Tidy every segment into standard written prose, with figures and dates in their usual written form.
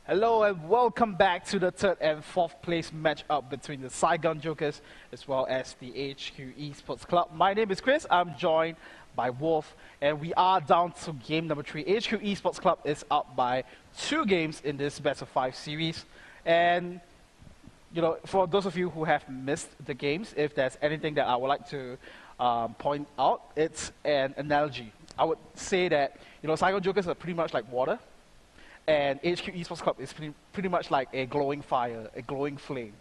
Hello and welcome back to the third and fourth place matchup between the Saigon Jokers as well as the HQ Esports Club. My name is Chris, I'm joined by Wolf, and we are down to game number 3. HQ Esports Club is up by 2 games in this best of 5 series. And you know, for those of you who have missed the games, if there's anything that I would like to point out, it's an analogy. I would say that, you know, Saigon Jokers are pretty much like water, and HQ Esports Club is pretty much like a glowing fire, a glowing flame.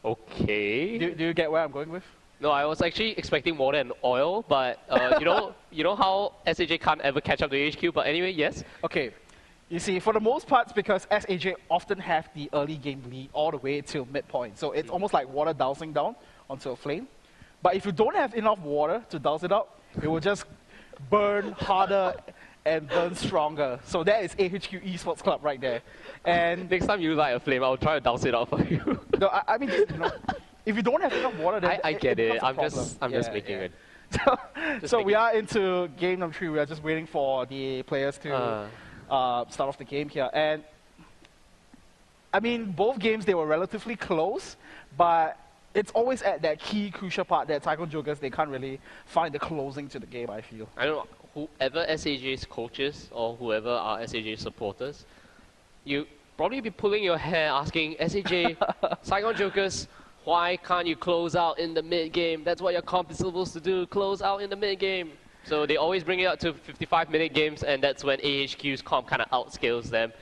Okay. Do you get where I'm going with? No, I was actually expecting water and oil, but you know how SAJ can't ever catch up to HQ. But anyway, yes. Okay. You see, for the most part, because SAJ often have the early game lead all the way till midpoint, so it's almost like water dousing down onto a flame. But if you don't have enough water to douse it up, it will just burn harder and burn stronger. So that is HQ Esports Club right there. And Next time you light a flame, I'll try to douse it out for you. no, I mean, you know, if you don't have enough water, then I get it. becomes a I'm problem. just making it. So we are into game number 3. We are just waiting for the players to start off the game here. And I mean, both games, they were relatively close, but it's always at that key crucial part that Saigon Jokers, they can't really find the closing to the game, I feel. I don't know, whoever SAJ's coaches or whoever are SAJ supporters, you probably be pulling your hair asking SAJ, Saigon Jokers, why can't you close out in the mid-game? That's what your comp is supposed to do, close out in the mid-game. So they always bring it up to 55-minute games, and that's when AHQ's comp kind of outscales them.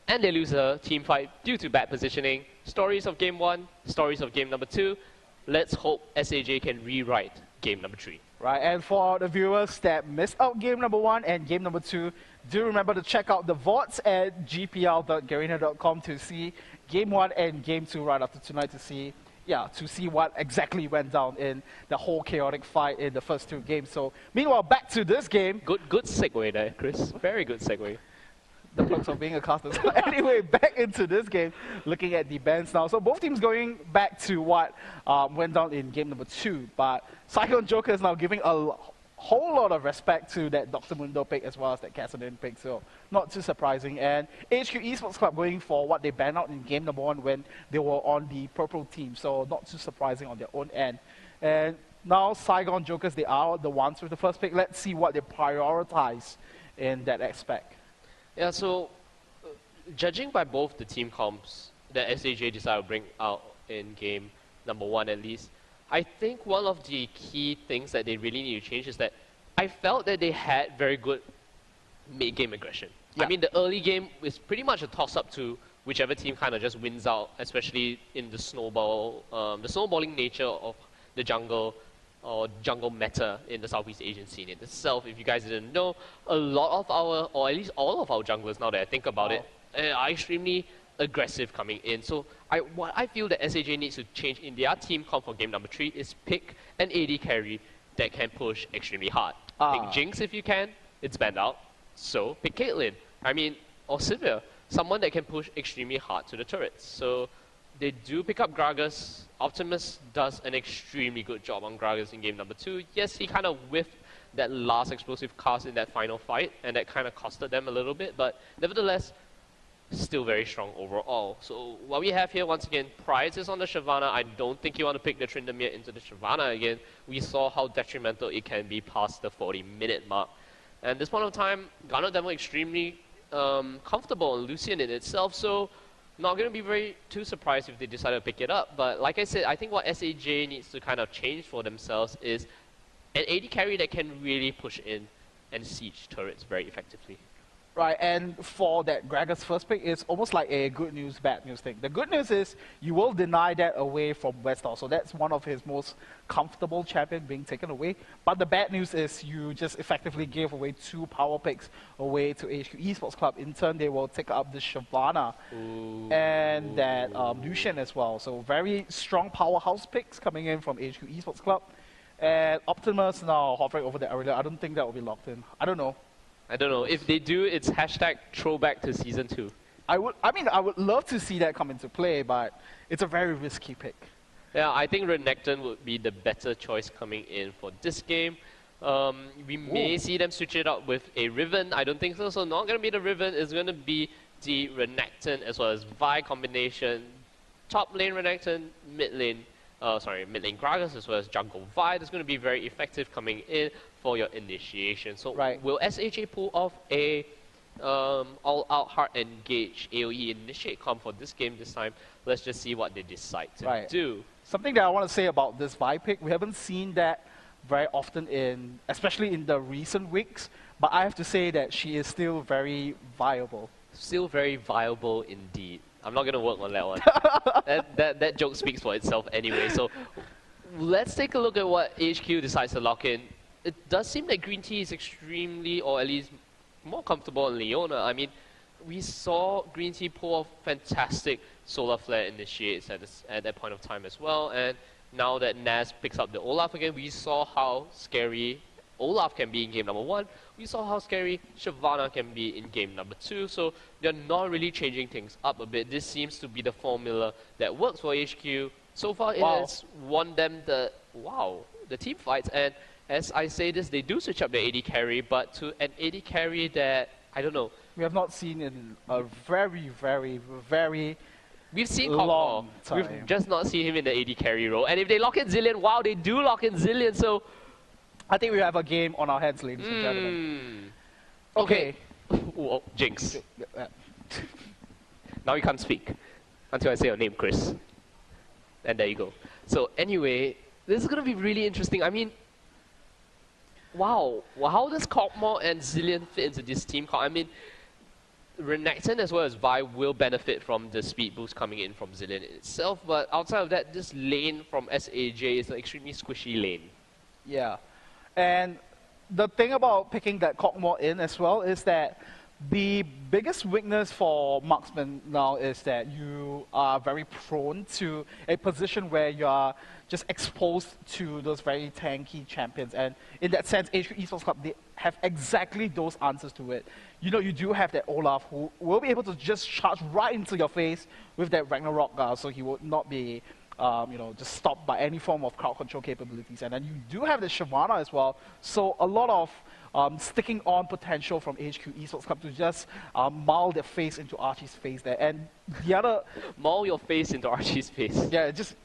And they lose a team fight due to bad positioning. Stories of game 1, stories of game number 2. Let's hope SAJ can rewrite game number 3. Right, and for the viewers that missed out game number 1 and game number 2, do remember to check out the VODs at gpl.garena.com to see game 1 and game 2 right after tonight to see what exactly went down in the whole chaotic fight in the first 2 games. So, meanwhile, back to this game. Good segue there, Chris. Very good segue. The perks of being a caster. So anyway, back into this game, looking at the bans now. So both teams going back to what went down in game number 2, but Saigon Jokers now giving a whole lot of respect to that Dr. Mundo pick as well as that Kassadin pick, so not too surprising. And HQ Esports Club going for what they banned out in game number 1 when they were on the purple team, so not too surprising on their own end. And now Saigon Jokers, they are the ones with the first pick. Let's see what they prioritize in that aspect. Yeah, so judging by both the team comps that SAJ decided to bring out in game number 1 at least, I think one of the key things that they really need to change is that I felt that they had very good mid-game aggression. Yeah. I mean, the early game is pretty much a toss-up to whichever team kind of just wins out, especially in the snowballing nature of the jungle or jungle meta in the Southeast Asian scene in itself. If you guys didn't know, a lot of our, or at least all of our junglers, now that I think about it, are extremely aggressive coming in. So what I feel that SAJ needs to change in their team comp for game number 3 is pick an AD carry that can push extremely hard. Pick Jinx if you can, it's banned out. So pick Caitlyn, or Sivir, someone that can push extremely hard to the turrets. So they do pick up Gragas. Optimus does an extremely good job on Gragas in game number 2. Yes, he kind of whiffed that last explosive cast in that final fight, and that kind of costed them a little bit, but nevertheless, still very strong overall. So what we have here, once again, Prize is on the Shyvana. I don't think you want to pick the Tryndamere into the Shyvana again. We saw how detrimental it can be past the 40-minute mark. And at this point of time, Garnet Devil extremely comfortable on Lucian in itself, so not going to be too surprised if they decide to pick it up. But like I said, I think what SAJ needs to kind of change for themselves is an AD carry that can really push in and siege turrets very effectively. Right, and for that Gragas first pick, it's almost like a good news, bad news thing. The good news is you will deny that away from Westall, so that's one of his most comfortable champion being taken away. But the bad news is you just effectively gave away 2 power picks away to HQ Esports Club. In turn, they will take up the Shyvana and that Lucian as well. So very strong powerhouse picks coming in from HQ Esports Club. And Optimus now hovering over the area. I don't think that will be locked in. I don't know. If they do, it's hashtag throwback to season 2. I would love to see that come into play, but it's a very risky pick. Yeah, I think Renekton would be the better choice coming in for this game. We may see them switch it up with a Riven. I don't think so. So not going to be the Riven. It's going to be the Renekton as well as Vi combination, top lane Renekton, mid lane Gragas as well as jungle Vi. That's going to be very effective coming in for your initiation. So will SAJ pull off a all-out hard engage AoE initiate comp for this game this time? Let's just see what they decide to do. Something that I want to say about this Vi pick, we haven't seen that very often especially in the recent weeks, but I have to say that she is still very viable. Still very viable indeed. I'm not going to work on that one. that joke speaks for itself anyway. So let's take a look at what HQ decides to lock in. It does seem that Green Tea is extremely, or at least more comfortable in Leona. I mean, we saw Green Tea pull off fantastic Solar Flare initiates at that point of time as well. And now that Naz picks up the Olaf again, we saw how scary Olaf can be in game number 1. We saw how scary Shyvana can be in game number 2. So they're not really changing things up a bit. This seems to be the formula that works for HQ. So far, it has won them the team fights. And as I say this, they do switch up the AD carry, but to an AD carry that, I don't know. We have not seen in a very, very, very We've seen long time. We've just not seen him in the AD carry role. And if they lock in Zilean, wow, they do lock in Zilean, so I think we have a game on our hands, ladies and gentlemen. Okay. Whoa, Jinx. Now you can't speak until I say your name, Chris. And there you go. So anyway, this is going to be really interesting. I mean, wow. How does Kog'Maw and Zilean fit into this team? I mean, Renekton as well as Vi will benefit from the speed boost coming in from Zilean itself, but outside of that, this lane from SAJ is an extremely squishy lane. Yeah. And the thing about picking that Kog'Maw in as well is that the biggest weakness for marksmen now is that you are very prone to a position where you are just exposed to those very tanky champions. And in that sense, HQ Esports Club, they have exactly those answers to it. You know, you do have that Olaf who will be able to just charge right into your face with that Ragnarok, so he will not be just stopped by any form of crowd control capabilities. And then you do have the Shyvana as well, so a lot of sticking on potential from HQ Esports Club to just maul their face into Archie's face there. And the other... Maul your face into Archie's face. Yeah, just...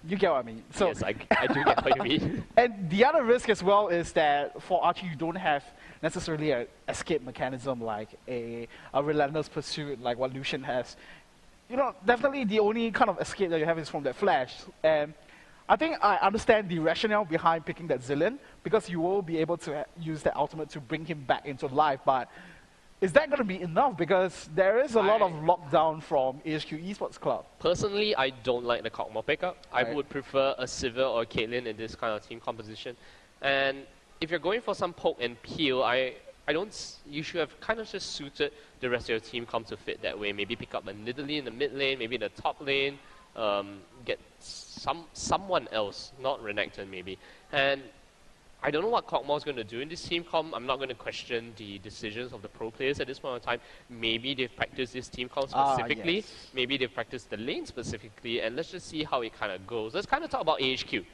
You get what I mean. So, yes, I do get what you mean. And the other risk as well is that for Archie, you don't have necessarily an escape mechanism like a relentless pursuit like what Lucian has. You know, definitely the only kind of escape that you have is from that flash. And I think I understand the rationale behind picking that Zilean, because you will be able to use the ultimate to bring him back into life, but is that going to be enough? Because there is a lot of lockdown from HQ Esports Club. Personally, I don't like the Kog'Maw pickup. I would prefer a Sivir or a Caitlyn in this kind of team composition. And if you're going for some poke and peel, you should have kind of just suited the rest of your team comp to fit that way. Maybe pick up a Nidalee in the mid lane, maybe in the top lane, get someone else, not Renekton maybe. And I don't know what Kog'Maw is going to do in this team comp. I'm not going to question the decisions of the pro players at this point in time. Maybe they've practiced this team comp specifically. Yes. Maybe they've practiced the lane specifically. And let's just see how it kind of goes. Let's kind of talk about AHQ.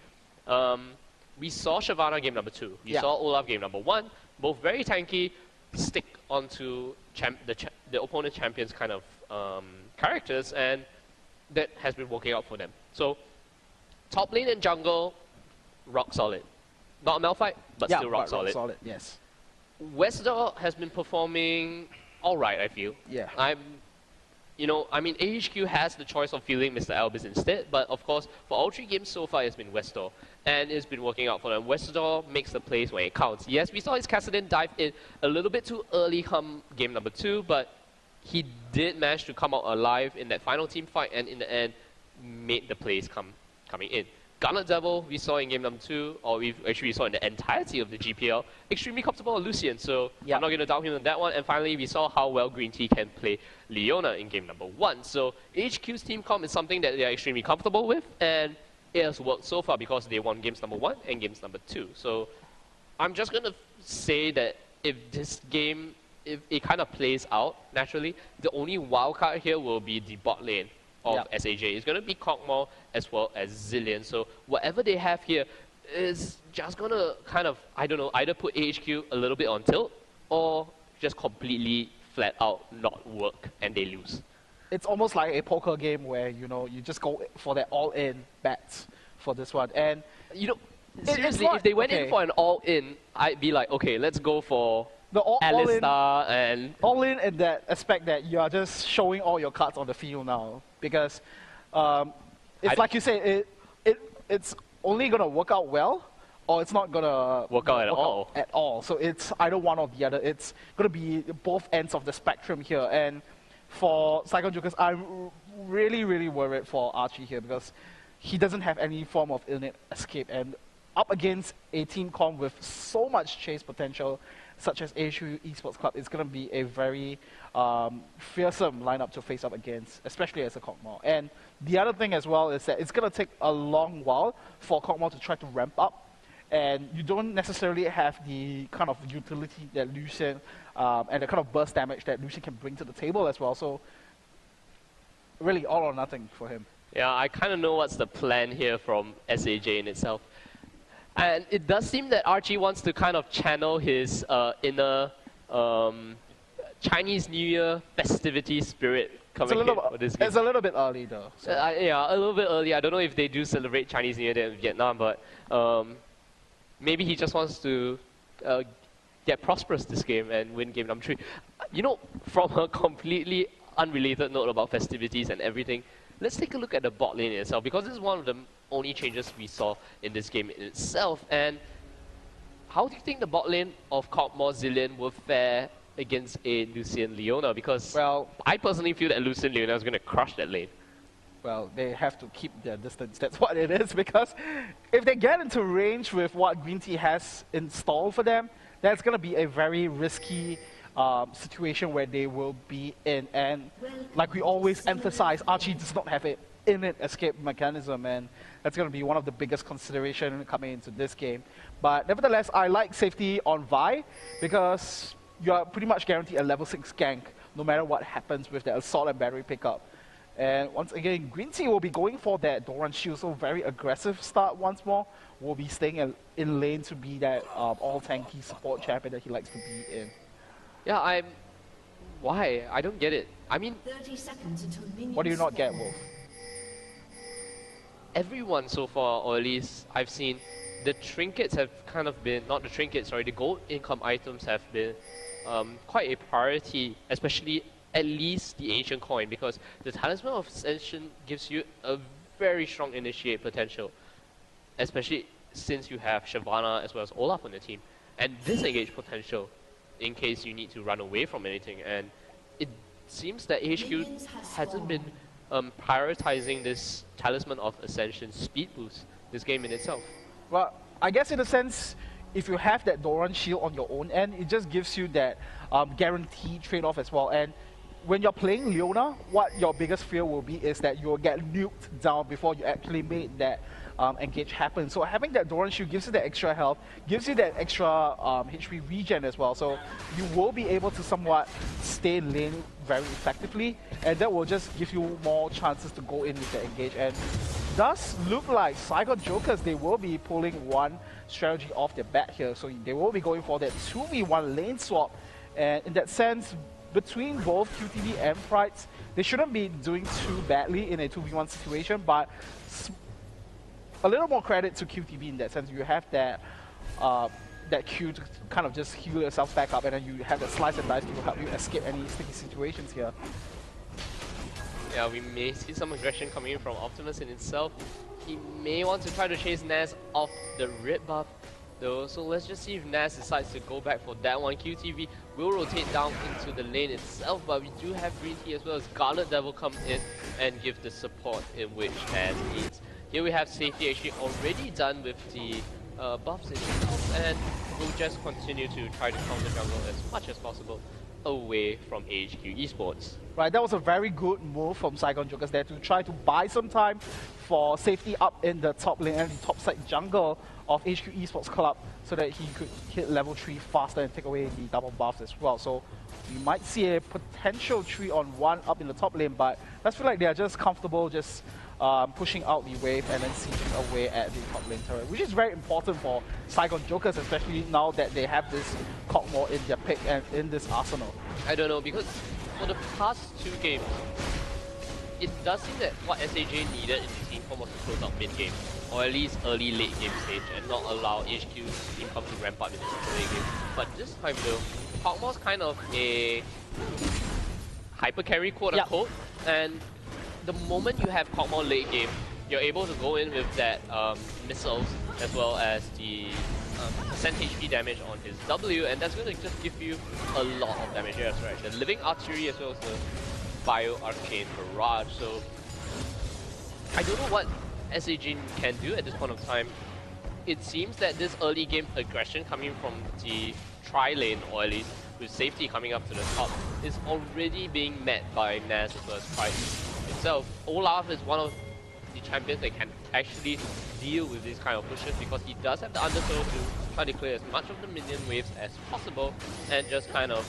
We saw Shyvana game number 2. We saw Olaf game number 1. Both very tanky, stick onto the opponent champion's kind of characters. And that has been working out for them. So top lane and jungle, rock solid. Not a Malphite, but still rock solid. Yes. Westdoor has been performing alright, I feel. Yeah. I mean, AHQ has the choice of fielding Mr. Albis instead, but of course, for all 3 games so far, it's been Westdoor. And it's been working out for them. Westdoor makes the plays when it counts. Yes, we saw his Kassadin dive in a little bit too early come game number 2, but he did manage to come out alive in that final team fight, and in the end, made the plays coming in. Garnet Devil, we saw in game number 2, or we saw in the entirety of the GPL, extremely comfortable on Lucian, so I'm not going to doubt him on that one. And finally, we saw how well Green Tea can play Leona in game number 1. So HQ's team comp is something that they are extremely comfortable with, and it has worked so far because they won games number 1 and games number 2. So I'm just going to say that if this game, if it kind of plays out naturally, the only wildcard here will be the bot lane of SAJ. It's going to be Kog'Maw as well as Zilean. So whatever they have here is just going to kind of, I don't know, either put AHQ a little bit on tilt or just completely flat out not work and they lose. It's almost like a poker game where, you know, you just go for that all-in bets for this one. And You know, it's seriously, not- if they went in okay. for an all-in, I'd be like, okay, let's go for the all-in Alistar and all in that aspect that you are just showing all your cards on the field now, because it's like you say, it's only gonna work out well, or it's not gonna Work out at all. So it's either one or the other. It's gonna be both ends of the spectrum here. And for Saigon Jokers, I'm really worried for Archie here, because he doesn't have any form of innate escape, and up against a team comp with so much chase potential, such as AHU Esports Club, it's going to be a very fearsome lineup to face up against, especially as a Kog'Maw. And the other thing as well is that it's going to take a long while for Kog'Maw to try to ramp up, and you don't necessarily have the kind of utility that Lucian and the kind of burst damage that Lucian can bring to the table as well. So really all or nothing for him. Yeah, I kind of know what's the plan here from SAJ in itself. And it does seem that Archie wants to kind of channel his inner Chinese New Year festivity spirit coming in for this game. It's a little bit early though. So. Yeah, a little bit early. I don't know if they do celebrate Chinese New Year there in Vietnam, but maybe he just wants to get prosperous this game and win game number 3. You know, from a completely unrelated note about festivities and everything, let's take a look at the bot lane itself, because this is one of the only changes we saw in this game in itself. And how do you think the bot lane of Kog'Maw Zillion will fare against a Lucian Leona? Because I personally feel that Lucian Leona is going to crush that lane. Well, they have to keep their distance. That's what it is, because if they get into range with what Green Tea has installed for them, that's going to be a very risky situation where they will be in. And like we always emphasize, Archie does not have an innate escape mechanism, and that's going to be one of the biggest considerations coming into this game. But nevertheless, I like safety on Vi, because you are pretty much guaranteed a level 6 gank no matter what happens with the assault and battery pickup. And once again, Green Tea will be going for that Doran Shield, so very aggressive start once more. Will be staying in lane to be that all-tanky support champion that he likes to be in. Yeah, why? I don't get it. I mean, 30 seconds until minions What do you not get, spawn. Wolf? everyone so far, or at least I've seen, the trinkets have kind of been, not the trinkets, sorry, the gold income items have been quite a priority, especially at least the ancient coin, because the Talisman of Ascension gives you a very strong initiate potential, especially since you have Shyvana as well as Olaf on the team, and disengage potential in case you need to run away from anything. And it seems that HQ hasn't been prioritizing this Talisman of Ascension speed boost this game in itself. Well, I guess in a sense, if you have that Doran shield on your own end, it just gives you that guaranteed trade-off as well. And when you're playing Leona, what your biggest fear will be is that you'll get nuked down before you actually made that engage happen. So having that Doran shield gives you that extra health, gives you that extra HP regen as well. So you will be able to somewhat stay in lane very effectively, and that will just give you more chances to go in with the engage. And does look like Saigon Jokers, they will be pulling one strategy off their bat here. So they will be going for that 2v1 lane swap. And in that sense, between both QTV and Prides, they shouldn't be doing too badly in a 2v1 situation, but a little more credit to QTV in that sense. You have that that Q to kind of just heal yourself back up, and then you have that slice and dice to help you escape any sticky situations here. Yeah, we may see some aggression coming in from Optimus in itself. He may want to try to chase Naz off the red buff though, so let's just see if Naz decides to go back for that one. QTV will rotate down into the lane itself, but we do have Green Tea as well as Scarlet Devil come in and give the support in which Naz needs. Here we have safety actually already done with the buffs itself, and we'll just continue to try to counter jungle as much as possible away from HQ Esports. Right, that was a very good move from Saigon Jokers there to try to buy some time for safety up in the top lane and the top side jungle of HQ Esports Club, so that he could hit level 3 faster and take away the double buffs as well. So we might see a potential 3-on-1 up in the top lane, but I feel like they are just comfortable just pushing out the wave and then sieging away at the top lane turret, which is very important for Saigon Jokers, especially now that they have this Kog'Maw in their pick and in this arsenal. I don't know, because for the past 2 games, it does seem that what SAJ needed in the team form was to close out mid-game, or at least early late game stage, and not allow HQ's team comp to ramp up in the super late game. But this time though, Kog'Maw's kind of a hyper carry, quote unquote, and the moment you have Kog'Maw late game, you're able to go in with that missiles as well as the percent HP damage on his W, and that's going to just give you a lot of damage. Yeah, that's right. The living archery as well as the bio arcane barrage. So I don't know what SAG can do at this point of time. It seems that this early game aggression coming from the tri lane, or at least with safety coming up to the top, is already being met by Naz as well as Price itself. Olaf is one of the champions that can actually deal with these kind of pushes, because he does have the undertow to try to clear as much of the minion waves as possible and just kind of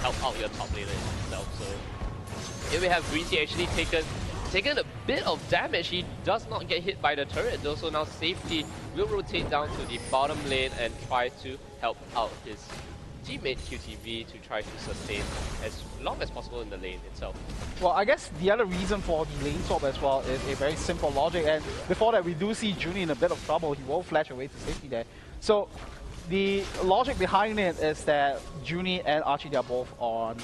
help out your top laner itself. So here we have Green Tea actually taken a bit of damage. He does not get hit by the turret though, so now safety will rotate down to the bottom lane and try to help out his teammate QTV to try to sustain as long as possible in the lane itself. Well, I guess the other reason for the lane swap as well is a very simple logic, and before that we do see Junie in a bit of trouble. He will flash away to safety there. So the logic behind it is that Junie and Archie, they are both on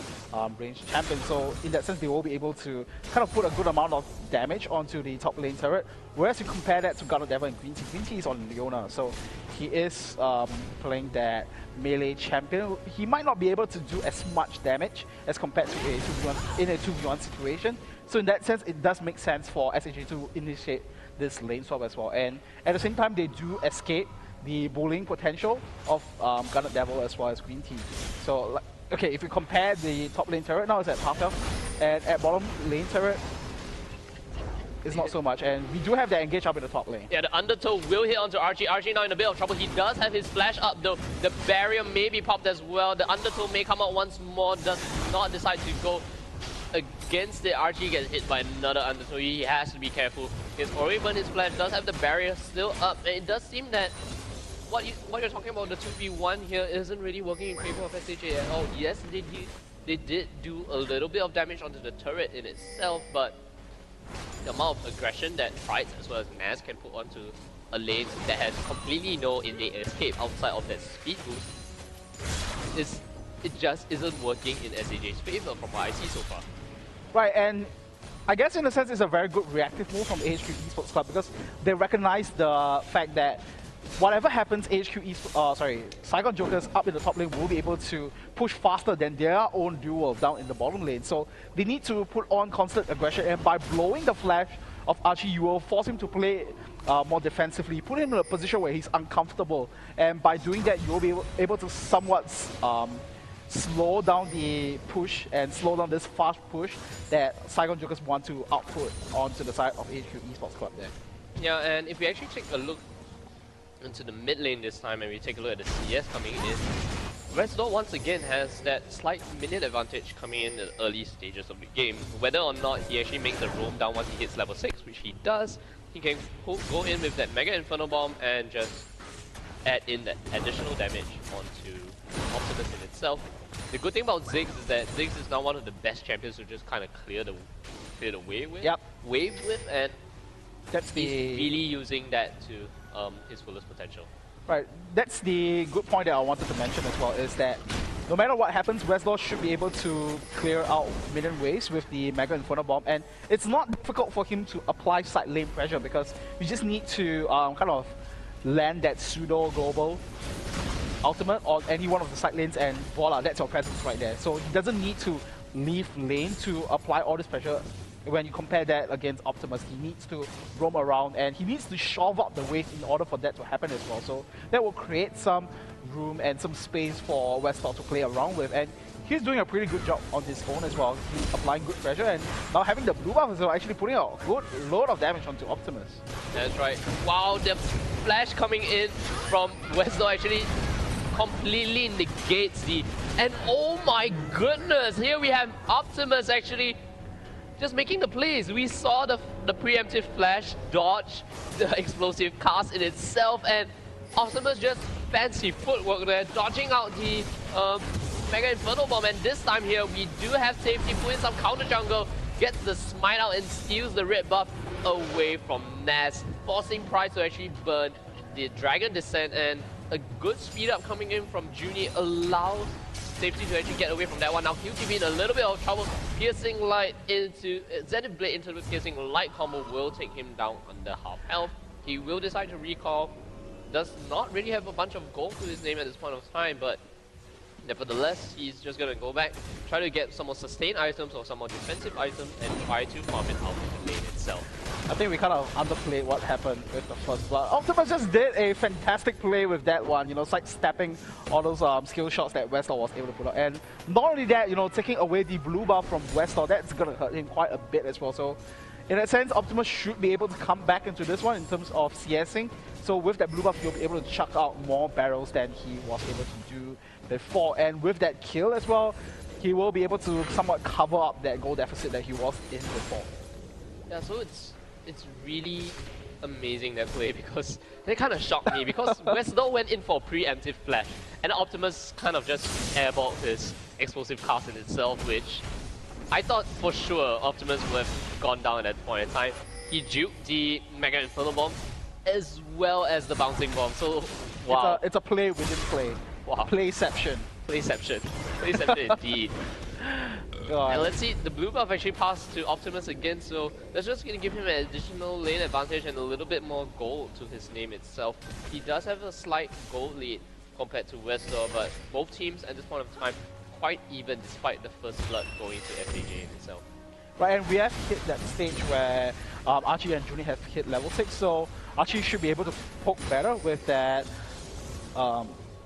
ranged champions, so in that sense they will be able to kind of put a good amount of damage onto the top lane turret. Whereas you compare that to God of Devil and Green Tea. Green Tea is on Leona, so he is playing that melee champion. He might not be able to do as much damage as compared to a 2v1 in a 2v1 situation. So in that sense, it does make sense for SHG to initiate this lane swap as well. And at the same time, they do escape the bullying potential of Garnet Devil as well as Green Tea. So, like, okay, if you compare the top lane turret now, it's at half health, and at bottom lane turret, it's not so much, and we do have that engage up in the top lane. Yeah, the undertow will hit onto Archie. Archie now in a bit of trouble. He does have his flash up though. The barrier may be popped as well. The undertow may come out once more. Does not decide to go against it. Archie gets hit by another undertow. He has to be careful. His Oriban, his flash does have the barrier still up, and it does seem that what you're talking about, the 2v1 here, isn't really working in favor of SHA at all. Yes, they did do a little bit of damage onto the turret in itself, but the amount of aggression that Price as well as Naz can put onto a lane that has completely no innate escape outside of that speed boost, it just isn't working in SAJ's favor from what I see so far. Right, and I guess in a sense it's a very good reactive move from AHQ Esports Club, because they recognize the fact that whatever happens, Saigon Jokers up in the top lane will be able to push faster than their own duel down in the bottom lane. So they need to put on constant aggression, and by blowing the flash of Archie, you will force him to play more defensively, put him in a position where he's uncomfortable, and by doing that you will be able to somewhat slow down the push and slow down this fast push that Saigon Jokers want to output onto the side of AHQ Esports Club there. Yeah, and if we actually take a look into the mid lane this time and we take a look at the CS coming in, Resdor once again has that slight minion advantage coming in the early stages of the game. Whether or not he actually makes a roam down once he hits level 6, which he does, he can go in with that Mega Inferno Bomb and just add in that additional damage onto Optimus in itself. The good thing about Ziggs is that Ziggs is now one of the best champions to just kind of clear the way with, wave with, and he's really using that to his fullest potential. Right, that's the good point that I wanted to mention as well, is that no matter what happens, Resdor should be able to clear out minion waves with the Mega Inferno Bomb, and it's not difficult for him to apply side lane pressure, because you just need to kind of land that pseudo global ultimate on any one of the side lanes, and voila, that's your presence right there. So he doesn't need to leave lane to apply all this pressure. When you compare that against Optimus, he needs to roam around and he needs to shove up the wave in order for that to happen as well. So that will create some room and some space for Westlaw to play around with, and he's doing a pretty good job on his own as well. He's applying good pressure, and now having the blue buff as well, actually putting a good load of damage onto Optimus. That's right. Wow, the flash coming in from Westlaw actually completely negates the... And oh my goodness, here we have Optimus actually just making the plays. We saw the preemptive flash, dodge, the explosive cast in itself, and Optimus just fancy footwork there, dodging out the Mega Inferno Bomb, and this time here we do have safety, put in some counter jungle, gets the smite out and steals the red buff away from Nas, forcing Pride to actually burn the Dragon Descent, and a good speed up coming in from Junie allows safety to actually get away from that one. Now QTV in a little bit of trouble, piercing light into Zenith Blade into the piercing light combo will take him down under half health. He will decide to recall, does not really have a bunch of gold to his name at this point of time, but nevertheless, he's just going to go back, try to get some more sustained items or some more defensive items, and try to farm it out in the lane itself. I think we kind of underplayed what happened with the first blood. Optimus just did a fantastic play with that one, you know, sidestepping all those skill shots that Westor was able to put out. And not only that, you know, taking away the blue buff from Westor, that's going to hurt him quite a bit as well. So in that sense, Optimus should be able to come back into this one in terms of CSing. So with that blue buff, you'll be able to chuck out more barrels than he was able to do before. And with that kill as well, he will be able to somewhat cover up that goal deficit that he was in before. Yeah, so it's really amazing that play, because they kind of shocked me, because Westor went in for a preemptive flash, and Optimus kind of just airballed his explosive cast in itself, which I thought for sure Optimus would have gone down at that point in time. He juked the Mega Inferno Bomb as well as the bouncing bomb, so wow. It's a play within play. Wow. Playception. Playception. Playception indeed. God. And let's see, the blue buff actually passed to Optimus again, so that's just going to give him an additional lane advantage and a little bit more gold to his name itself. He does have a slight gold lead compared to Westor, but both teams at this point of time quite even despite the first blood going to FAJ in itself. Right, and we have hit that stage where Archie and Junie have hit level 6, so Archie should be able to poke better with that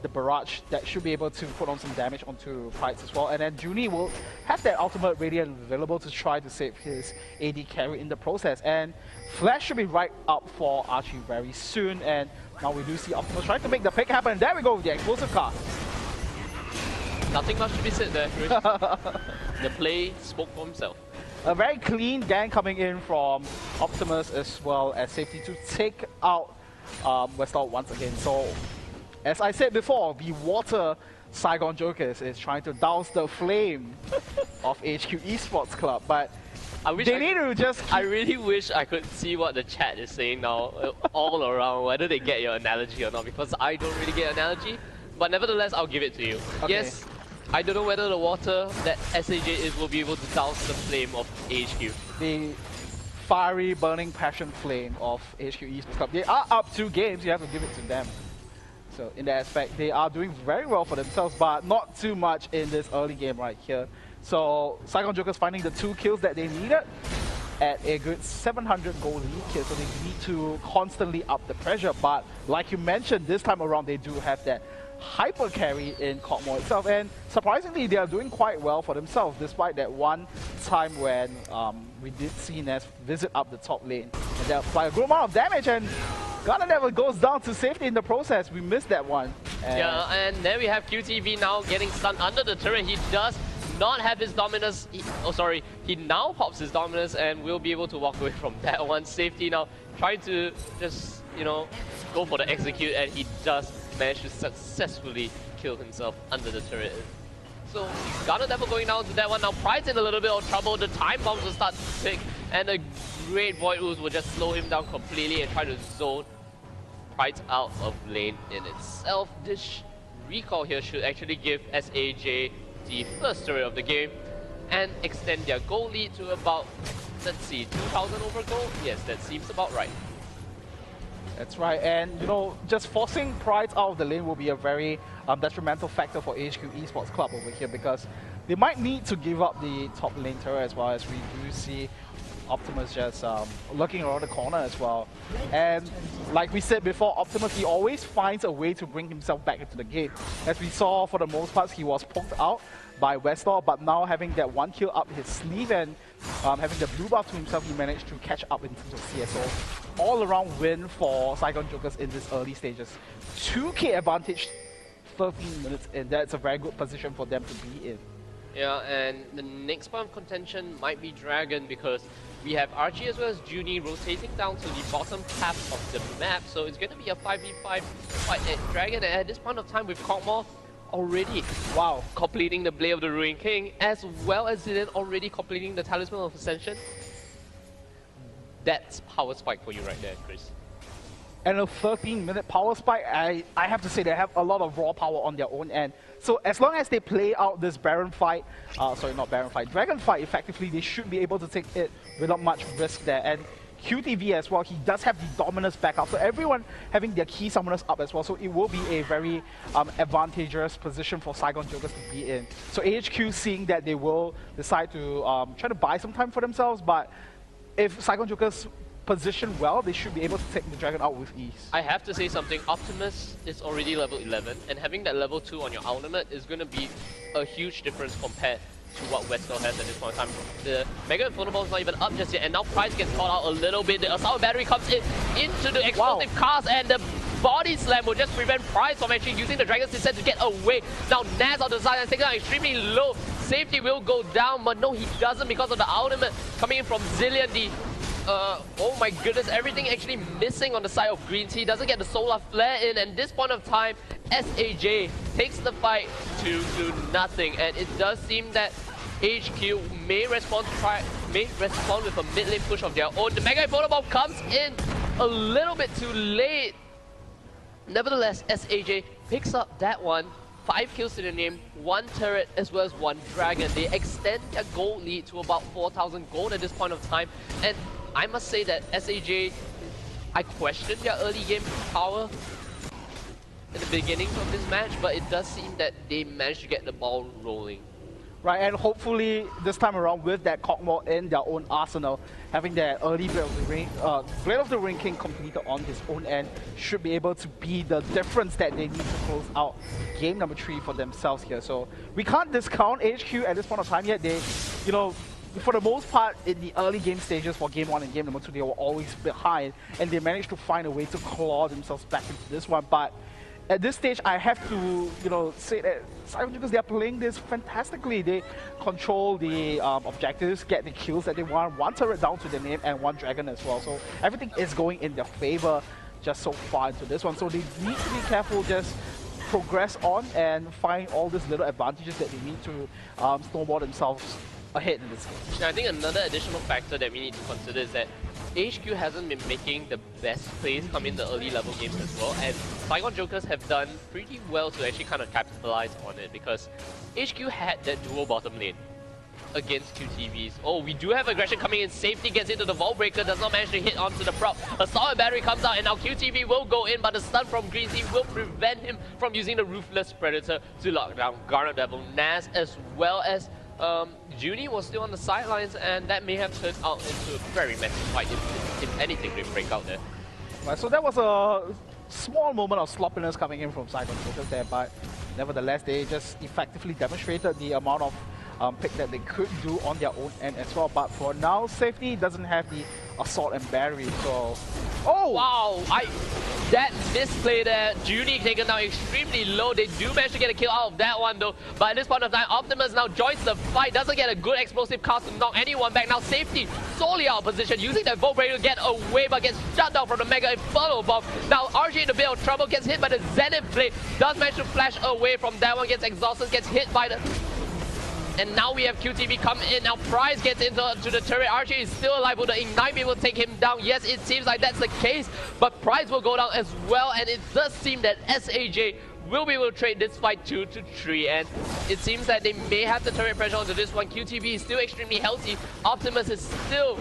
the barrage that should be able to put on some damage onto Prides as well. And then Junie will have that ultimate Radiant available to try to save his AD carry in the process. And Flash should be right up for Archie very soon. And now we do see Optimus trying to make the pick happen. There we go with the explosive cast. Nothing much to be said there, Chris. The play spoke for himself. A very clean gank coming in from Optimus as well as safety to take out Westor once again. So, as I said before, the water Saigon Jokers is trying to douse the flame of HQ Esports Club, but I really wish I could see what the chat is saying now all around, whether they get your analogy or not, because I don't really get analogy, but nevertheless, I'll give it to you. Okay. Yes, I don't know whether the water that SAJ is will be able to douse the flame of HQ. The fiery, burning passion flame of HQ Esports Club. They are up 2 games, you have to give it to them. So in that aspect, they are doing very well for themselves, but not too much in this early game right here. So Saigon Jokers finding the 2 kills that they needed at a good 700 gold lead here, so they need to constantly up the pressure. But like you mentioned, this time around they do have that hyper carry in Kog'Maw itself, and surprisingly they are doing quite well for themselves, despite that one time when we did see Ness visit up the top lane and they apply a good amount of damage, and Ghana never goes down to safety in the process. We missed that one. Yeah, and then we have QTV now getting stunned under the turret. He does not have his dominance. He now pops his dominance and will be able to walk away from that one. Safety now trying to just, you know, go for the execute, and he does manage to successfully kill himself under the turret. So Ghana never going down to that one. Now Pride's in a little bit of trouble. The time bombs will start to tick, and a great Void Ooze will just slow him down completely and try to zone Pride out of lane in itself. This recall here should actually give SAJ the first turret of the game and extend their goal lead to about, let's see, 2,000 over goal? Yes, that seems about right. That's right, and you know, just forcing Pride out of the lane will be a very detrimental factor for HQ Esports Club over here, because they might need to give up the top lane turret as well, as we do see Optimus just looking around the corner as well. And like we said before, Optimus, he always finds a way to bring himself back into the game. As we saw, for the most part, he was poked out by Westor, but now having that 1 kill up his sleeve and having the blue buff to himself, he managed to catch up in terms of CSO. All around win for Saigon Jokers in this early stages. 2k advantage, 13 minutes in. That's a very good position for them to be in. Yeah, and the next point of contention might be Dragon because we have Archie as well as Junie rotating down to the bottom half of the map. So it's going to be a 5v5 fight at Dragon. And at this point of time with Kog'Maw already completing the Blade of the Ruined King, as well as Zillion already completing the Talisman of Ascension. That's power spike for you right there, Chris. And a 13-minute power spike, I have to say they have a lot of raw power on their own end. So as long as they play out this Baron fight, sorry, not Baron fight, Dragon fight effectively, they should be able to take it without much risk there. And QTV as well, he does have the Dominus backup. So everyone having their key summoners up as well. So it will be a very advantageous position for Saigon Jokers to be in. So AHQ seeing that they will decide to try to buy some time for themselves, but if Saigon Jokers position well, they should be able to take the Dragon out with ease. I have to say something, Optimus is already level 11, and having that level 2 on your ultimate is going to be a huge difference compared to what Westall has at this point in time. The Mega Inferno Ball is not even up just yet, and now Price gets caught out a little bit. The Assault Battery comes in into the explosive cast, and the Body Slam will just prevent Price from actually using the Dragon's Descent to get away. Now Naz on the side is taken out extremely low. Safety will go down, but no, he doesn't because of the ultimate coming in from Zillion. The oh my goodness, everything actually missing on the side of Green Tea. Doesn't get the Solar Flare in, and this point of time, SAJ takes the fight to nothing. And it does seem that HQ may respond with a mid lane push of their own. The Mega Photobomb comes in a little bit too late. Nevertheless, SAJ picks up that one. 5 kills to the name, 1 turret as well as 1 dragon. They extend their gold lead to about 4,000 gold at this point of time. And I must say that SAJ, I questioned their early game power in the beginning of this match, but it does seem that they managed to get the ball rolling. Right, and hopefully this time around with that Kog'Maw in their own arsenal, having their early Blade of the Ruined King completed on his own end should be able to be the difference that they need to close out game number 3 for themselves here. So we can't discount HQ at this point of time yet. They, you know, for the most part in the early game stages for game 1 and game number 2, they were always behind, and they managed to find a way to claw themselves back into this one. But at this stage, I have to, you know, say that Saigon Jokers, they are playing this fantastically. They control the objectives, get the kills that they want, 1 turret down to their name and 1 dragon as well. So everything is going in their favor just so far into this one. So they need to be careful, just progress on and find all these little advantages that they need to snowball themselves ahead in this game. Now, I think another additional factor that we need to consider is that HQ hasn't been making the best plays come in the early level games as well, and Saigon Jokers have done pretty well to actually kind of capitalize on it, because HQ had that dual bottom lane against QTVs. Oh, we do have aggression coming in. Safety gets into the Vault Breaker, does not manage to hit onto the prop. A solid battery comes out, and now QTV will go in, but the stun from Green Tea will prevent him from using the Ruthless Predator to lock down Garnet Devil. Naz as well as Junie was still on the sidelines, and that may have turned out into a very messy fight if anything did break out there. Right, so that was a small moment of sloppiness coming in from Saigon Jokers there, but nevertheless, they just effectively demonstrated the amount of pick that they could do on their own end as well. But for now, Safety doesn't have the Assault and Battery, so... Oh! Wow! That misplay there, Junie taken down extremely low. They do manage to get a kill out of that one though. But at this point of time, Optimus now joins the fight, doesn't get a good explosive cast to knock anyone back. Now Safety solely out of position, using that Vault Breaker to get away, but gets shut down from the Mega Inferno Bomb. Now RJ in a bit of trouble, gets hit by the Zenith Blade, does manage to flash away from that one, gets exhausted, gets hit by the... And now we have QTV come in. Now Price gets into the turret. Archie is still alive. Will the Ignite be able to take him down? Yes, it seems like that's the case. But Price will go down as well. And it does seem that SAJ will be able to trade this fight 2-3. And it seems that they may have the turret pressure onto this one. QTV is still extremely healthy. Optimus is still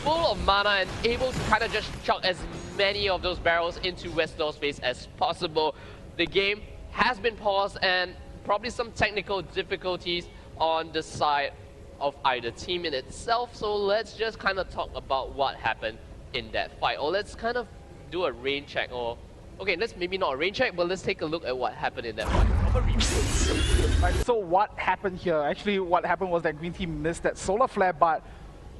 full of mana and able to kind of just chuck as many of those barrels into Westall's face as possible. The game has been paused, and probably some technical difficulties on the side of either team in itself. So let's just kind of talk about what happened in that fight, or let's kind of do a rain check, or okay, let's maybe not a rain check, but let's take a look at what happened in that fight. Right, so what happened here? Actually, what happened was that Green Team missed that Solar Flare, but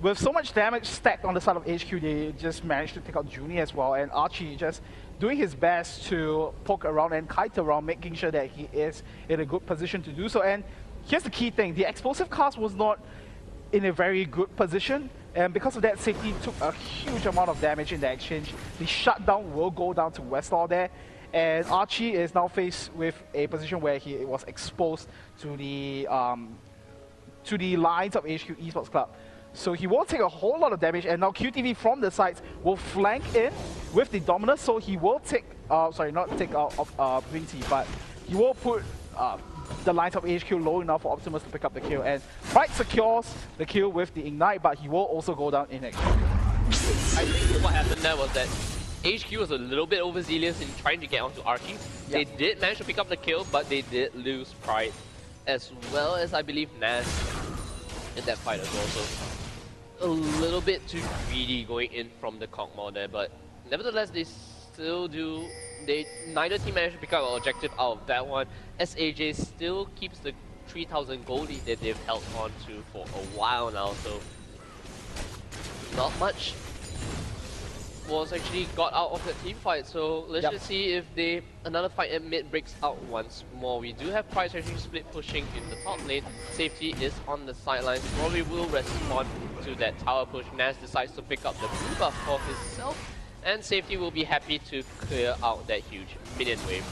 with so much damage stacked on the side of HQ, they just managed to take out Junie as well, and Archie just doing his best to poke around and kite around, making sure that he is in a good position to do so. And here's the key thing. The explosive cast was not in a very good position, and because of that, Safety took a huge amount of damage in the exchange. The shutdown will go down to Westlaw there, and Archie is now faced with a position where he was exposed to the lines of HQ Esports Club. So he will take a whole lot of damage, and now QTV from the sides will flank in with the Dominus, so he will take, sorry, not take out Green Tea, but he will put the lines of HQ low enough for Optimus to pick up the kill. And Pride secures the kill with the Ignite, but he will also go down in exchange. I think what happened there was that HQ was a little bit overzealous in trying to get onto Archie. Yep. They did manage to pick up the kill, but they did lose Pride, as well as I believe Nas in that fight as well. So a little bit too greedy going in from the Kog'Maw there, but nevertheless they still do. Neither team managed to pick up an objective out of that one. SAJ still keeps the 3,000 gold lead that they've held on to for a while now, so not much was actually got out of that team fight. So let's just see if another fight at mid breaks out once more. We do have Price actually split pushing in the top lane. Safety is on the sidelines. Probably will respond to that tower push. Nas decides to pick up the blue buff for himself, and Safety will be happy to clear out that huge minion wave.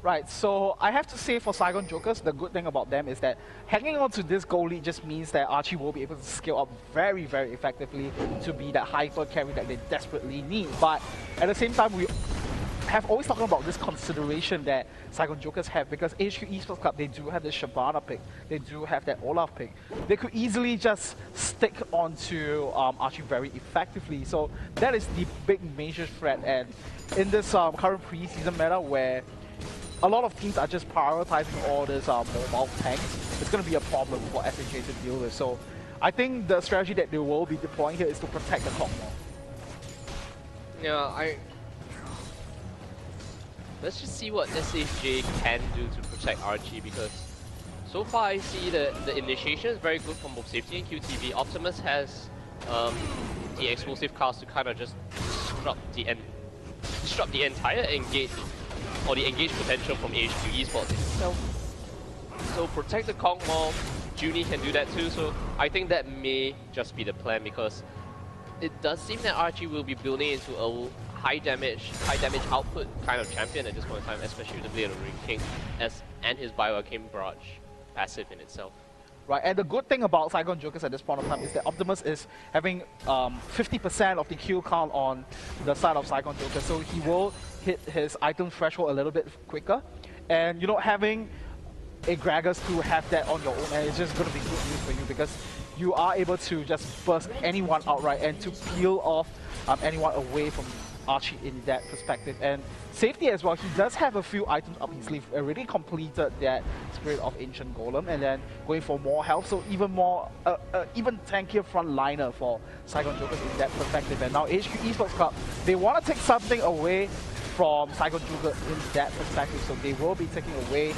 Right, so I have to say for Saigon Jokers, the good thing about them is that hanging on to this goal lead just means that Archie will be able to scale up very, very effectively to be that hyper carry that they desperately need. But at the same time, we have always talked about this consideration that Saigon Jokers have, because HQ Esports Club, they do have this Shyvana pick, they do have that Olaf pick. They could easily just stick onto Archie very effectively. So that is the big major threat, and in this current preseason meta where a lot of teams are just prioritizing all these mobile tanks, it's going to be a problem for SHA to deal with. So I think the strategy that they will be deploying here is to protect the Kog'Maw. Yeah, let's just see what SHJ can do to protect Archie, because so far I see the initiation is very good from both Safety and QTV. Optimus has the explosive cast to kind of just disrupt the entire engage, or the engage potential from HQ Esports itself. So protect the Kog'Maw, Junie can do that too, so I think that may just be the plan, because it does seem that Archie will be building into a high damage output kind of champion at this point in time, especially with the Blade of the Ring King and his Bioarcane Barrage passive in itself. Right, and the good thing about Saigon Jokers at this point of time is that Optimus is having 50% of the kill count on the side of Saigon Jokers, so he will hit his item threshold a little bit quicker. And you know, having a Gragas to have that on your own, and it's just going to be good news for you, because you are able to just burst anyone outright and to peel off anyone away from Archie in that perspective. And Safety as well, he does have a few items up his sleeve. Already completed that Spirit of Ancient Golem, and then going for more health, so even more, even tankier frontliner for Saigon Jokers in that perspective. And now HQ Esports Club, they want to take something away from Saigon Jokers in that perspective, so they will be taking away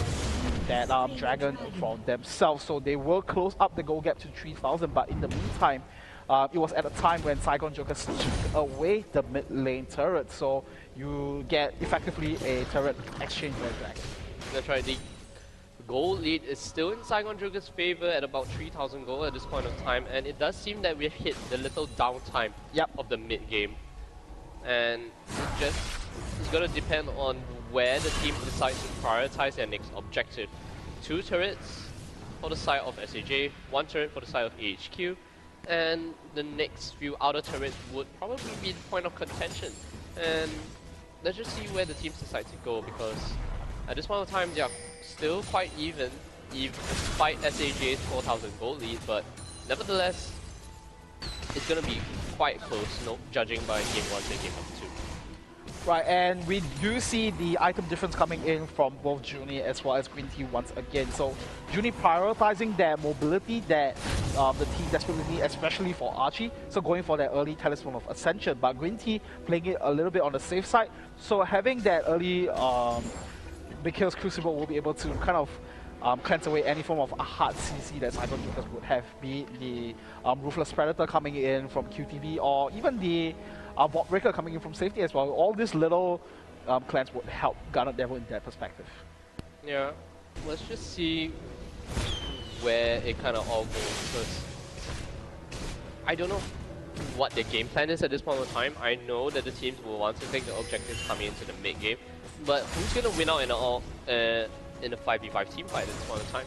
that dragon from themselves, so they will close up the goal gap to 3,000. But in the meantime, it was at a time when Saigon Jokers took away the mid lane turret, so you get effectively a turret exchange with dragon. That's right, the gold lead is still in Saigon Jokers' favor at about 3,000 gold at this point of time, and it does seem that we've hit the little downtime of the mid game. And it's going to depend on where the team decides to prioritize their next objective. 2 turrets for the side of SAJ, 1 turret for the side of AHQ, and the next few outer turrets would probably be the point of contention. And let's just see where the teams decide to go, because at this point of time they are still quite even despite SAJ's 4,000 gold lead, but nevertheless it's going to be quite close, judging by game 1 and game 2. Right, and we do see the item difference coming in from both Junie as well as Green Tea once again. So Junie prioritizing their mobility that the team desperately need, especially for Archie. So going for that early Talisman of Ascension, but Green Tea playing it a little bit on the safe side. So having that early Mikhail's Crucible will be able to kind of cleanse away any form of a hard CC that Saigon Jokers would have, be it the Ruthless Predator coming in from QTV, or even the Bot Breaker coming in from Safety as well. All these little cleanse would help Garnet Devil in that perspective. Yeah, let's just see where it kind of all goes, because I don't know what their game plan is at this point of time. I know that the teams will want to take the objectives coming into the mid game, but who's gonna win out in a 5v5 team fight at this point of time?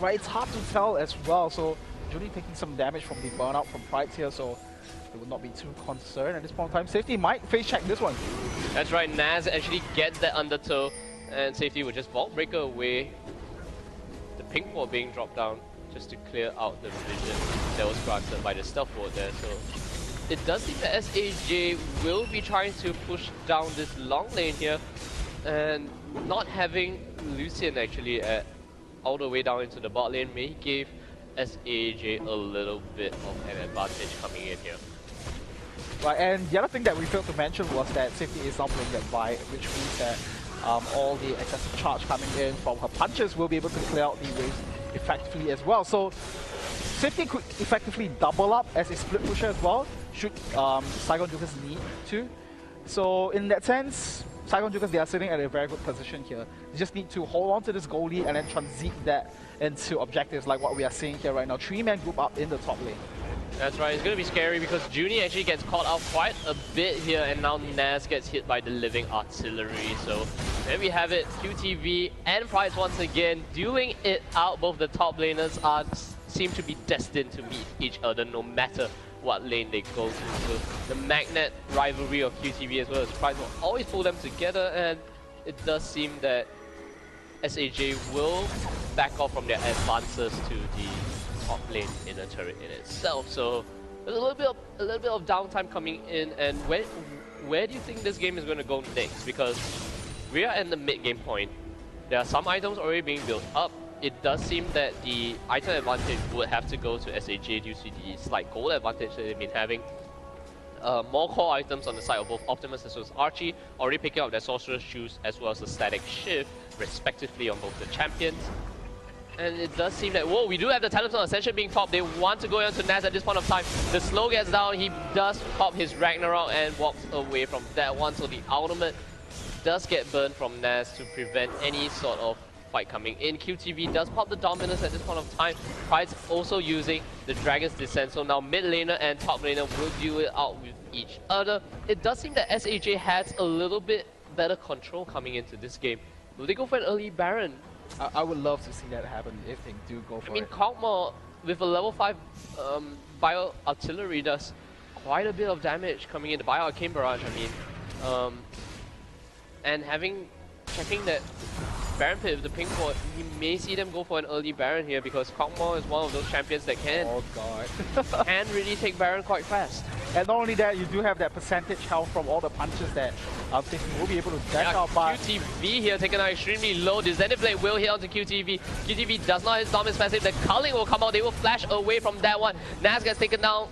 Right, it's hard to tell as well. So Julie taking some damage from the burnout from Pride here, so they would not be too concerned at this point in time. Safety might face check this one. That's right, Naz actually gets that undertow, and Safety will just Vault Breaker away. The pink wall being dropped down just to clear out the vision that was granted by the stealth ward there. So it does seem that SAJ will be trying to push down this long lane here, and not having Lucian actually all the way down into the bot lane may give SAJ a little bit of an advantage coming in here. Right, and the other thing that we failed to mention was that Safety is not playing that Vi, which means that all the excessive charge coming in from her punches will be able to clear out the waves effectively as well. So Safety could effectively double up as a split pusher as well, should Saigon Jokers need to. So in that sense, Saigon Jokers, they are sitting at a very good position here. They just need to hold on to this goal lead and then transit that into objectives like what we are seeing here right now. 3-man group up in the top lane. That's right, it's going to be scary because Junie actually gets caught out quite a bit here, and now Naz gets hit by the living artillery. So there we have it, QTV and Price once again dueling it out. Both the top laners seem to be destined to meet each other no matter what lane they go to. So the magnet rivalry of QTV as well as Price will always pull them together, and it does seem that SAJ will back off from their advances to the top lane in the turret in itself. So there's a little bit of downtime coming in, and where do you think this game is going to go next? Because we are at the mid game point. There are some items already being built up. It does seem that the item advantage would have to go to SAJ due to the slight gold advantage that they've been having. More core items on the side of both Optimus as well as Archie, already picking up their Sorcerer's Shoes as well as the Static Shift, respectively, on both the champions. And it does seem that, whoa, we do have the Teleport Ascension being popped. They want to go on to Naz at this point of time. The slow gets down, he does pop his Ragnarok and walks away from that one. So the ultimate does get burned from Naz to prevent any sort of fight coming in. QTV does pop the Dominus at this point of time. Pride's also using the Dragon's Descent. So now mid laner and top laner will duel it out with each other. It does seem that SAJ has a little bit better control coming into this game. Will they go for an early Baron? I would love to see that happen if they do go for it. I mean, Kog'Maw with a level 5 Bio Artillery does quite a bit of damage coming in. The Bio Arcane Barrage, I mean. And checking that Baron Pit with the pink ward, you may see them go for an early Baron here because Kog'Maw is one of those champions that can really take Baron quite fast. And not only that, you do have that percentage health from all the punches that Safety will be able to dash out by. QTV here taken out extremely low. The Zenith Blade will hit onto QTV. QTV does not hit Dominus passive. The Culling will come out. They will flash away from that one. Naz gets taken down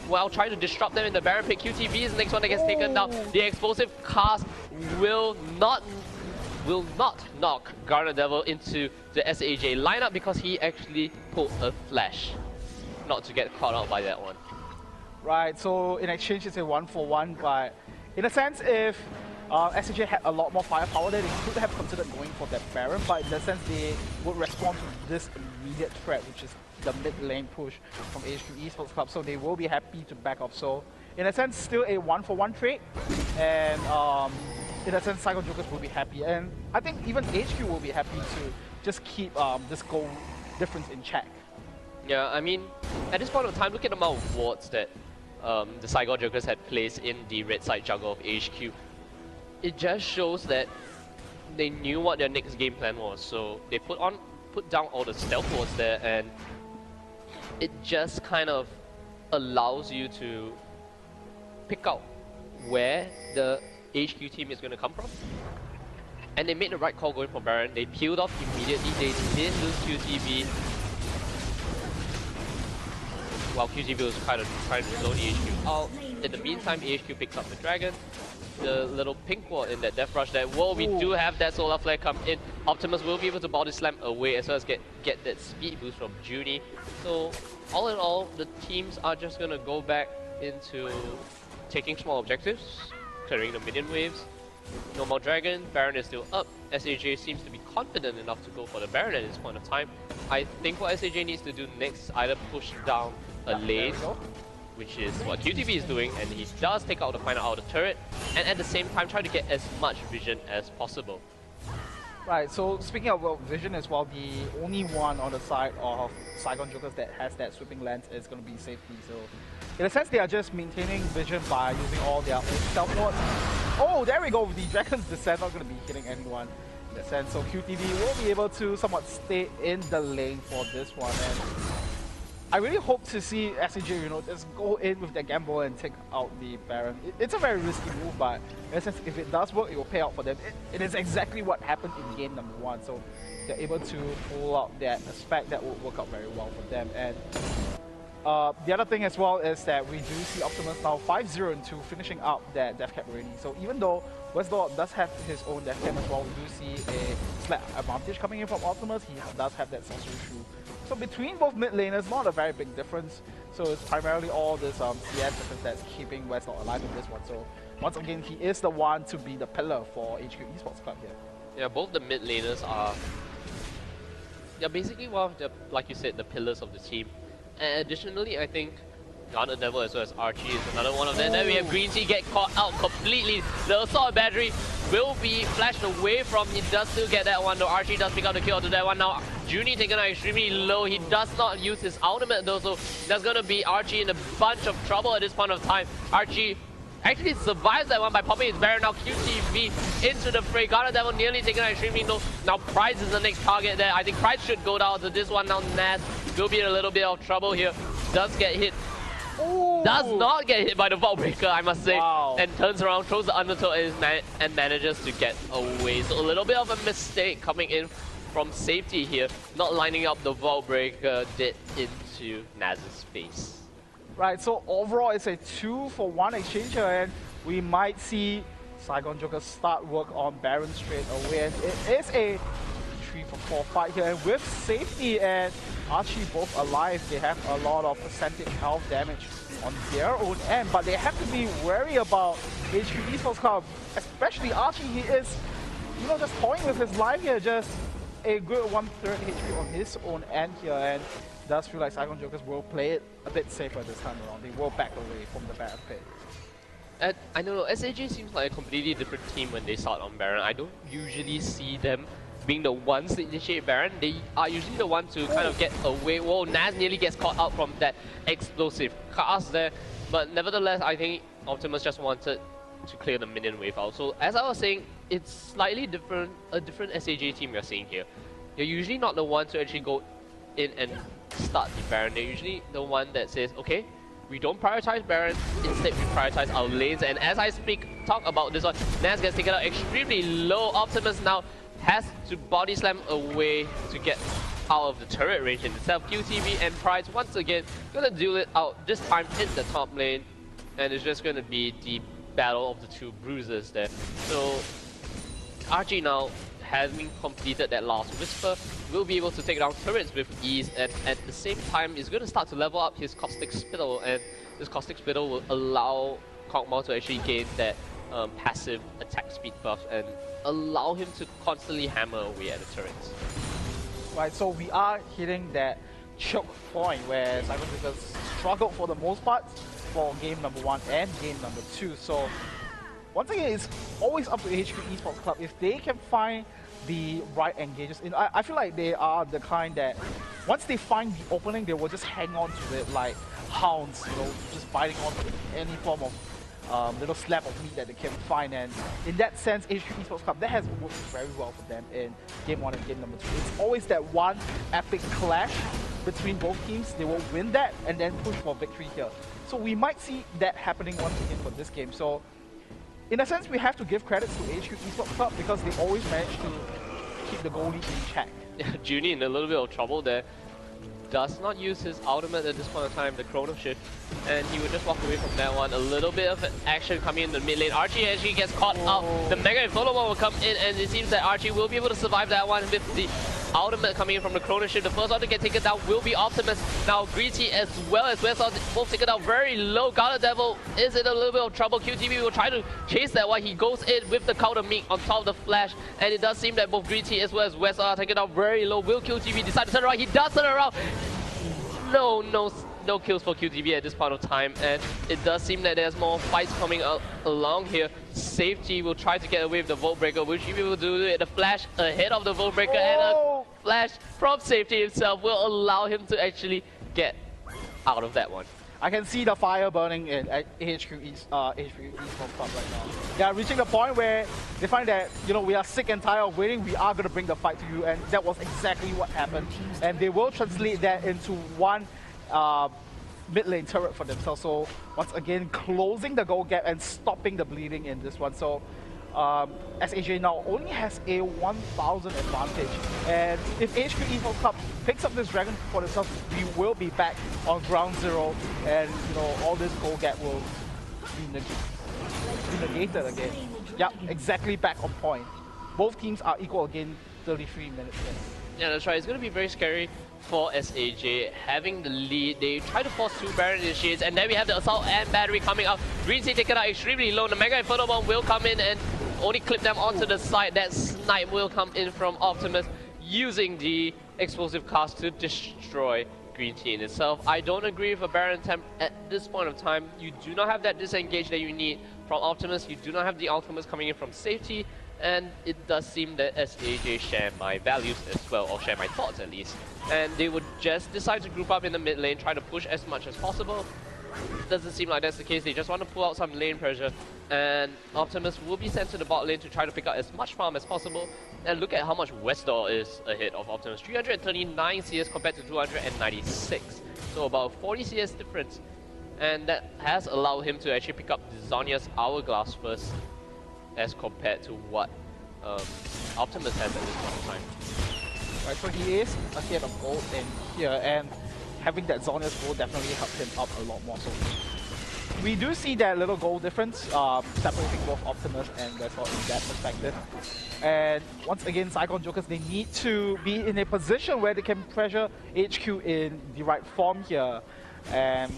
while trying to disrupt them in the Baron Pit. QTV is the next one that gets taken down. The explosive cast will not knock Garner Devil into the SAJ lineup because he actually pulled a flash. Not to get caught out by that one. Right, so in exchange it's a 1-for-1, but in a sense if SAJ had a lot more firepower there, they could have considered going for that Baron, but in that sense they would respond to this immediate threat, which is the mid lane push from HQ Esports Club, so they will be happy to back off. So in a sense still a 1-for-1 trade, and in a sense Saigon Jokers will be happy, and I think even HQ will be happy to just keep this goal difference in check. Yeah, I mean, at this point of time, look at the amount of wards that the Saigon Jokers had placed in the red side jungle of HQ. It just shows that they knew what their next game plan was, so they put down all the stealth wards there, and it just kind of allows you to pick out where the HQ team is going to come from. And they made the right call going for Baron. They peeled off immediately. They didn't lose QTV. While QTV was kind of trying to slow the HQ out. In the meantime, HQ picks up the Dragon. The little pink ward in that Death Rush there. Whoa, we do have that Solar Flare come in. Optimus will be able to body slam away as well as get that speed boost from Junie. So all in all, the teams are just going to go back into taking small objectives, clearing the minion waves, No more Dragon, Baron is still up. SAJ seems to be confident enough to go for the Baron at this point of time. I think what SAJ needs to do next is either push down a lane, which is what QTV is doing, and he does take out the final out of the turret, and at the same time try to get as much vision as possible. Right, so speaking of vision as well, the only one on the side of Saigon Jokers that has that sweeping lens is going to be safety. So in a sense, they are just maintaining vision by using all their own stealth modes. Oh, there we go, the Dragon's Descent not going to be hitting anyone in that sense. So QTV will be able to somewhat stay in the lane for this one. And I really hope to see SAJ, you know, just go in with their gamble and take out the Baron. It's a very risky move, but in a sense, if it does work, it will pay out for them. It is exactly what happened in game number 1, so they're able to pull out that aspect that will work out very well for them. And the other thing as well is that we do see Optimus now 5-0 and 2 finishing up that death cap rating. So even though Westlaw does have his own death cap as well, we do see a slight advantage coming in from Optimus. He does have that sorcery shoe. So between both mid laners, not a very big difference. So it's primarily all this CS difference that's keeping Westlaw alive in this one. So once again, he is the one to be the pillar for HQ Esports Club here. Yeah, both the mid laners are basically one of the, like you said, the pillars of the team. And additionally, I think Garnet Devil as well as Archie is another one of them. Then we have Green Tea get caught out completely. The assault battery will be flashed away from. He does still get that one though. Archie does pick up the kill to that one. Now Junie taken out extremely low. He does not use his ultimate though, so that's gonna be Archie in a bunch of trouble at this point of time. Archie actually survives that one by popping his Baron. Now QTV into the fray. Garnet Devil nearly taken out extremely low. Now Price is the next target there. I think Price should go down to this one. Now Naz will be in a little bit of trouble here. Does get hit. Ooh. Does not get hit by the Vault Breaker, I must say. Wow. And turns around, throws the undertow and manages to get away. So a little bit of a mistake coming in from safety here. Not lining up the Vault Breaker did into Naz's face. Right, so overall it's a 2-for-1 exchange here, and we might see Saigon Jokers start work on Baron straight away. And it is a 3-for-4 fight here, and with safety and Archie both alive, they have a lot of percentage health damage on their own end, but they have to be wary about HQ Esports Club, especially Archie. He is, you know, just toying with his life here, just a good 1/3 HP on his own end here, and does feel like Saigon Jokers will play it a bit safer this time around. They will back away from the Baron pit. I don't know, SAJ seems like a completely different team when they start on Baron. I don't usually see them being the ones to initiate Baron. They are usually the ones to kind of get away. Whoa, Naz nearly gets caught out from that explosive cast there. But nevertheless, I think Optimus just wanted to clear the minion wave out. So as I was saying, it's slightly different, a different SAJ team you're seeing here. You're usually not the one to actually go in and start the Baron. They're usually the one that says, okay, we don't prioritize Baron, instead we prioritize our lanes. And as I talk about this one, Naz gets taken out extremely low. Optimus now has to body slam away to get out of the turret range in itself. QTV and Price once again gonna duel it out, this time in the top lane. And it's just gonna be the battle of the two bruisers there. So Archie now, having completed that last Whisper, will be able to take down turrets with ease, and at the same time is going to start to level up his Caustic Spittle, and this Caustic Spittle will allow Kog'Maw to actually gain that passive attack speed buff and allow him to constantly hammer away at the turrets. Right, so we are hitting that choke point where Saigon Jokers struggled for the most part for game number 1 and game number 2. So once again, it's always up to HQ Esports Club. If they can find the right engages, I feel like they are the kind that once they find the opening, they will just hang on to it like hounds, you know, just biting on any form of little slab of meat that they can find. And in that sense, HQ Esports Club, that has worked very well for them in game 1 and game number 2. It's always that one epic clash between both teams. They will win that and then push for victory here. So we might see that happening once again for this game. So in a sense, we have to give credits to HQ Esports Club because they always manage to keep the goalie in check. Yeah, Junie in a little bit of trouble there. Does not use his ultimate at this point in time, the Chrono Shift, and he would just walk away from that one. A little bit of action coming in the mid lane. Archie actually gets caught out. The Mega Follow-One will come in, and it seems that Archie will be able to survive that one with the ultimate coming in from the Chrono Shift. The first one to get taken down will be Optimus. Now Green Tea as well as West both taken down very low. Garnet Devil is in a little bit of trouble. QTV will try to chase that one. He goes in with the counter meek on top of the flash, and it does seem that both Green Tea as well as West are taken down very low. Will QTV decide to turn around? He does turn around. No kills for QTV at this point of time, and it does seem that there's more fights coming along here. Safety will try to get away with the Volt Breaker, which he will do it. The flash ahead of the Volt Breaker, and a flash from Safety himself will allow him to actually get out of that one. I can see the fire burning in HQ East Club right now. They are reaching the point where they find that, you know, we are sick and tired of waiting. We are going to bring the fight to you, and that was exactly what happened. And they will translate that into one mid lane turret for themselves. So once again, closing the goal gap and stopping the bleeding in this one. So SAJ now only has a 1,000 advantage, and if HQ Esports Club picks up this dragon for themselves, we will be back on ground zero, and you know, all this goal gap will be negated again. Yep, exactly back on point. Both teams are equal again, 33 minutes in. Yeah, that's right. It's going to be very scary for SAJ having the lead. They try to force 2 Baron initiates, and then we have the Assault and Battery coming out. Green Sea taken out extremely low. The Mega Inferno Bomb will come in and only clip them onto the side. That snipe will come in from Optimus using the explosive cast to destroy Green Tea in itself. I don't agree with a Baron attempt at this point of time. You do not have that disengage that you need from Optimus. You do not have the ultimates coming in from Safety. And it does seem that SAJ share my values as well, or share my thoughts at least. And they would just decide to group up in the mid lane, try to push as much as possible. It doesn't seem like that's the case. They just want to pull out some lane pressure. And Optimus will be sent to the bot lane to try to pick up as much farm as possible. And look at how much Westdoor is ahead of Optimus. 339 CS compared to 296. So about 40 CS difference. And that has allowed him to actually pick up Zhonya's Hourglass first, as compared to what Optimus has at this point in time. Right, so he is ahead of gold in here, and having that Zhonya's gold definitely helped him up a lot more. So we do see that little goal difference separating both Optimus and Westdoor in that perspective. And once again, Saigon Jokers, they need to be in a position where they can pressure HQ in the right form here. And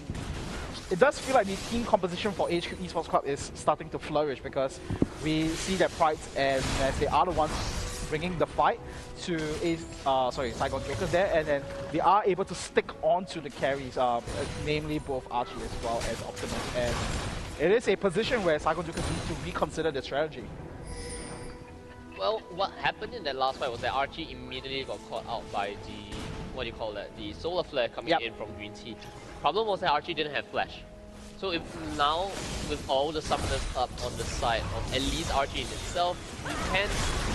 it does feel like the team composition for HQ Esports Club is starting to flourish, because we see that Pride and they are the ones bringing the fight to Saigon Jokers there, and then they are able to stick on to the carries, namely both Archie as well as Optimus. And it is a position where Saigon Jokers need to reconsider their strategy. Well, what happened in that last fight was that Archie immediately got caught out by the Solar Flare coming in from Green Tea. Problem was that Archie didn't have flash. So if now, with all the summoners up on the side of at least Archie in itself, you can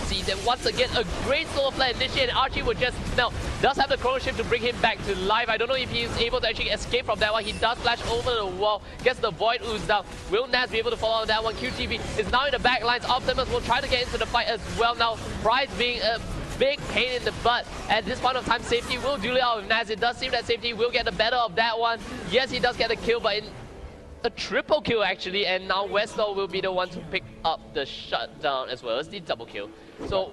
see that once again a great Solar Flare initiate, and Archie would just, now, does have the Chrono Shift to bring him back to life. I don't know if he is able to actually escape from that one. He does flash over the wall, gets the Void Ooze down. Will Naz be able to follow on that one? QTV is now in the back lines. Optimus will try to get into the fight as well. Now, Pride's being a big pain in the butt. At this point of time, Safety will duel it out with Naz. It does seem that Safety will get the better of that one. Yes, he does get a kill, but in a triple kill actually, and now Westdoor will be the one to pick up the shutdown as well as the double kill. So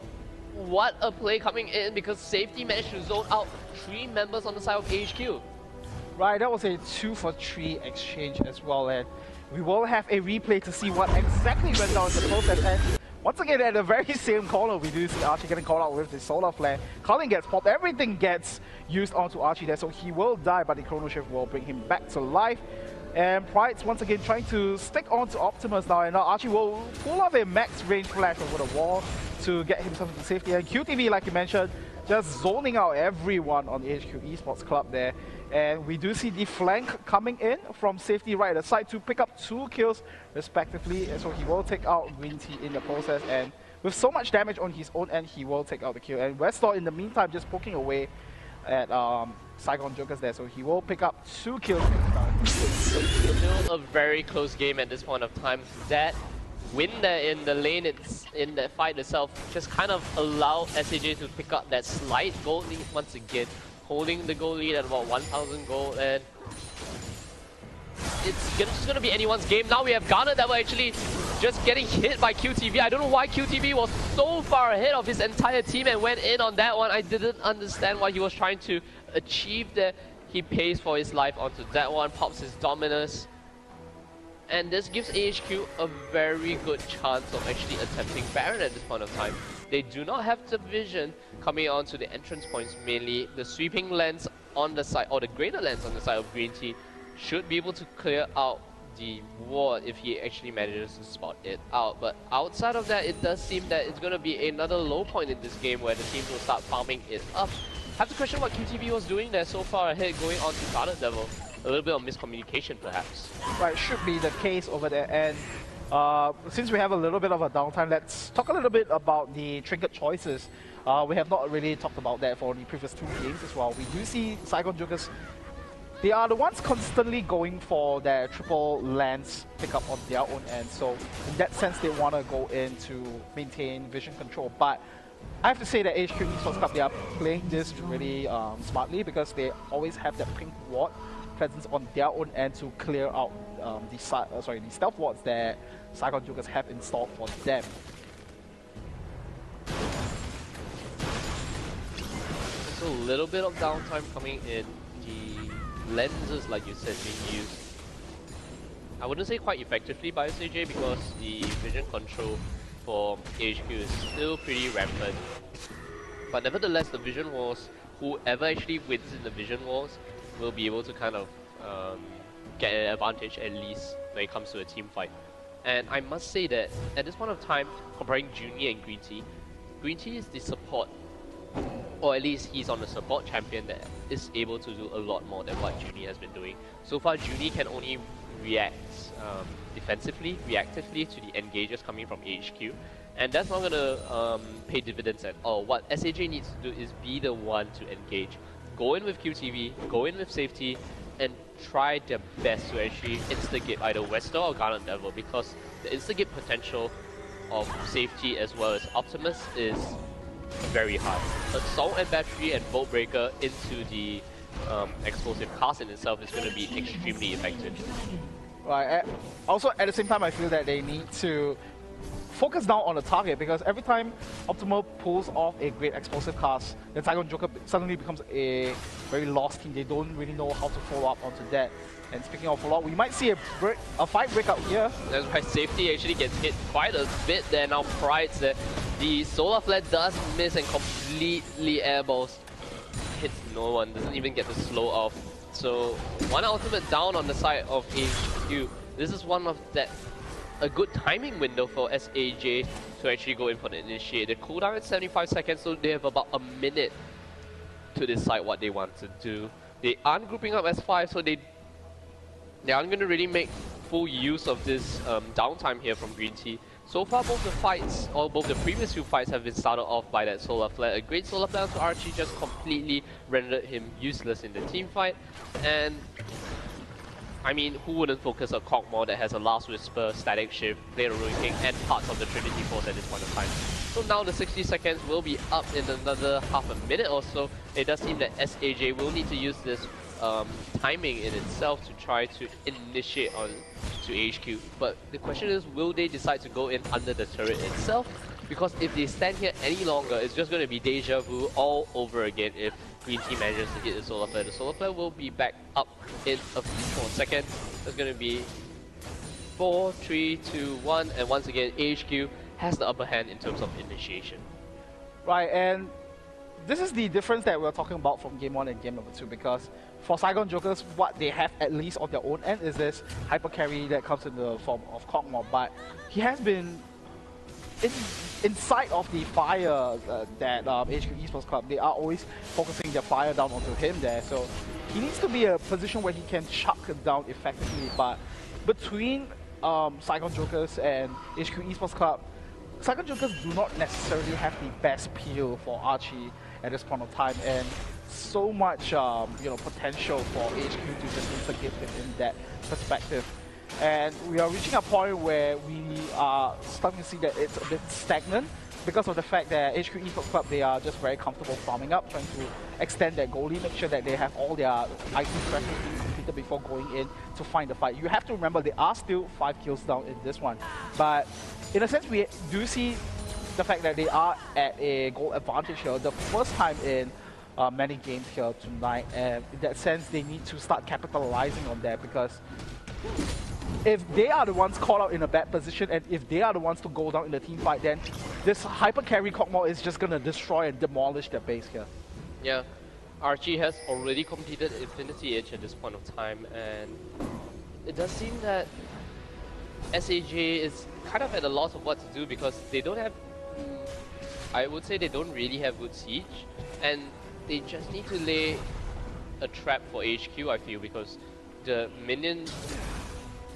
what a play coming in, because Safety managed to zone out 3 members on the side of HQ. Right, that was a 2-for-3 exchange as well, and we will have a replay to see what exactly went down in the process. And once again, at the very same corner, we do see Archie getting called out with the Solar Flare. Colin gets popped, everything gets used onto Archie there, so he will die, but the Chrono Shift will bring him back to life. And Pride's once again trying to stick on to Optimus now, and now Archie will pull off a max range flash over the wall to get himself into safety. And QTV, like you mentioned, just zoning out everyone on the HQ Esports Club there. And we do see the flank coming in from Safety right at the side to pick up 2 kills respectively. And so he will take out Green Tea in the process, and with so much damage on his own end, he will take out the kill. And Westdoor in the meantime just poking away at Saigon Jokers there, so he will pick up 2 kills next time. Still a very close game at this point of time. That win there in the lane, in the fight itself, just kind of allowed SAJ to pick up that slight gold lead once again, holding the gold lead at about 1,000 gold, and it's just gonna be anyone's game. Now we have Garnet that will actually just getting hit by QTV. I don't know why QTV was so far ahead of his entire team and went in on that one. I didn't understand what he was trying to achieve there. He pays for his life onto that one, pops his Dominus. And this gives AHQ a very good chance of actually attempting Baron at this point of time. They do not have the vision coming onto the entrance points mainly. The sweeping lens on the side, or the greater lens on the side of Green Tea, should be able to clear out the ward if he actually manages to spot it out. But outside of that, it does seem that it's going to be another low point in this game where the teams will start farming it up. I have to question what QTV was doing there so far ahead, going on to Scarlet level. A little bit of miscommunication, perhaps. Right, should be the case over there. And since we have a little bit of a downtime, let's talk a little bit about the trinket choices. We have not really talked about that for the previous 2 games as well. We do see Saigon Jokers, they are the ones constantly going for their triple lance pickup on their own end. So in that sense, they want to go in to maintain vision control. But I have to say that HQ Esports Club, they are playing this really smartly, because they always have that pink ward presence on their own end to clear out the stealth wards that Saigon Jokers have installed for them. There's a little bit of downtime coming in. The lenses, like you said, being used, I wouldn't say quite effectively by SAJ, because the vision control for AHQ is still pretty rampant. But nevertheless, the vision wars, whoever actually wins in the vision wars will be able to kind of get an advantage, at least when it comes to a team fight. And I must say that at this point of time, comparing Junie and Green Tea is the support, or at least he's on the support champion that is able to do a lot more than what Junie has been doing. So far, Junie can only react defensively, reactively to the engages coming from AHQ, and that's not going to pay dividends at all. What SAJ needs to do is be the one to engage. Go in with QTV, go in with safety, and try their best to actually instigate either Wester or Garnet Devil, because the instigate potential of safety as well as Optimus is very high. Assault and Battery and Bolt Breaker into the explosive cast in itself is going to be extremely effective. Right. Also, at the same time, I feel that they need to focus down on the target, because every time Optimal pulls off a great explosive cast, then Saigon Joker suddenly becomes a very lost team. They don't really know how to follow up onto that. And speaking of follow up, we might see a fight break out here. That's why safety actually gets hit quite a bit there now. Pride's there. The solar flare does miss and completely airballs. Hits no one, doesn't even get the slow off. So one ultimate down on the side of HQ. This is one of a good timing window for SAJ to actually go in for the initiate. The cooldown is 75 seconds, so they have about a minute to decide what they want to do. They aren't grouping up as 5, so they aren't going to really make full use of this downtime here from Green Tea. So far, both the fights, or both the previous 2 fights, have been started off by that solar flare. A great solar flare to Archie just completely rendered him useless in the team fight. And I mean, who wouldn't focus on Cockmore that has a Last Whisper, Static Shift, Blade of Ruin King, and parts of the Trinity Force at this point of time. So now the 60 seconds will be up in another half a minute or so. It does seem that SAJ will need to use this timing in itself to try to initiate on to HQ. But the question is, will they decide to go in under the turret itself? Because if they stand here any longer, it's just going to be deja vu all over again if Green Tea manages to get the solar flare. The solar flare will be back up in a few more seconds. It's going to be 4, 3, 2, 1, and once again, HQ has the upper hand in terms of initiation. Right, and this is the difference that we're talking about from Game 1 and Game number 2, because for Saigon Jokers, what they have at least on their own end is this hyper carry that comes in the form of Cockmore, but he has been inside of the fire that HQ Esports Club. They are always focusing their fire down onto him there, so he needs to be a position where he can chuck it down effectively. But between Saigon Jokers and HQ Esports Club, Saigon Jokers do not necessarily have the best peel for Archie at this point of time, and so much potential for HQ to just instigate within that perspective. And we are reaching a point where we are starting to see that it's a bit stagnant because of the fact that HQ Esports Club, they are just very comfortable farming up, trying to extend their goalie, make sure that they have all their IT thresholds being completed before going in to find the fight. You have to remember they are still 5 kills down in this one. But in a sense, we do see the fact that they are at a goal advantage here. The first time in many games here tonight, and in that sense, they need to start capitalizing on that, because if they are the ones caught out in a bad position, and if they are the ones to go down in the team fight, then this hyper carry Kog'Maw is just gonna destroy and demolish their base here. Yeah, Archie has already completed Infinity Edge at this point of time, and it does seem that SAJ is kind of at a loss of what to do, because they don't have, I would say they don't really have good siege, and they just need to lay a trap for HQ, I feel, because the minion,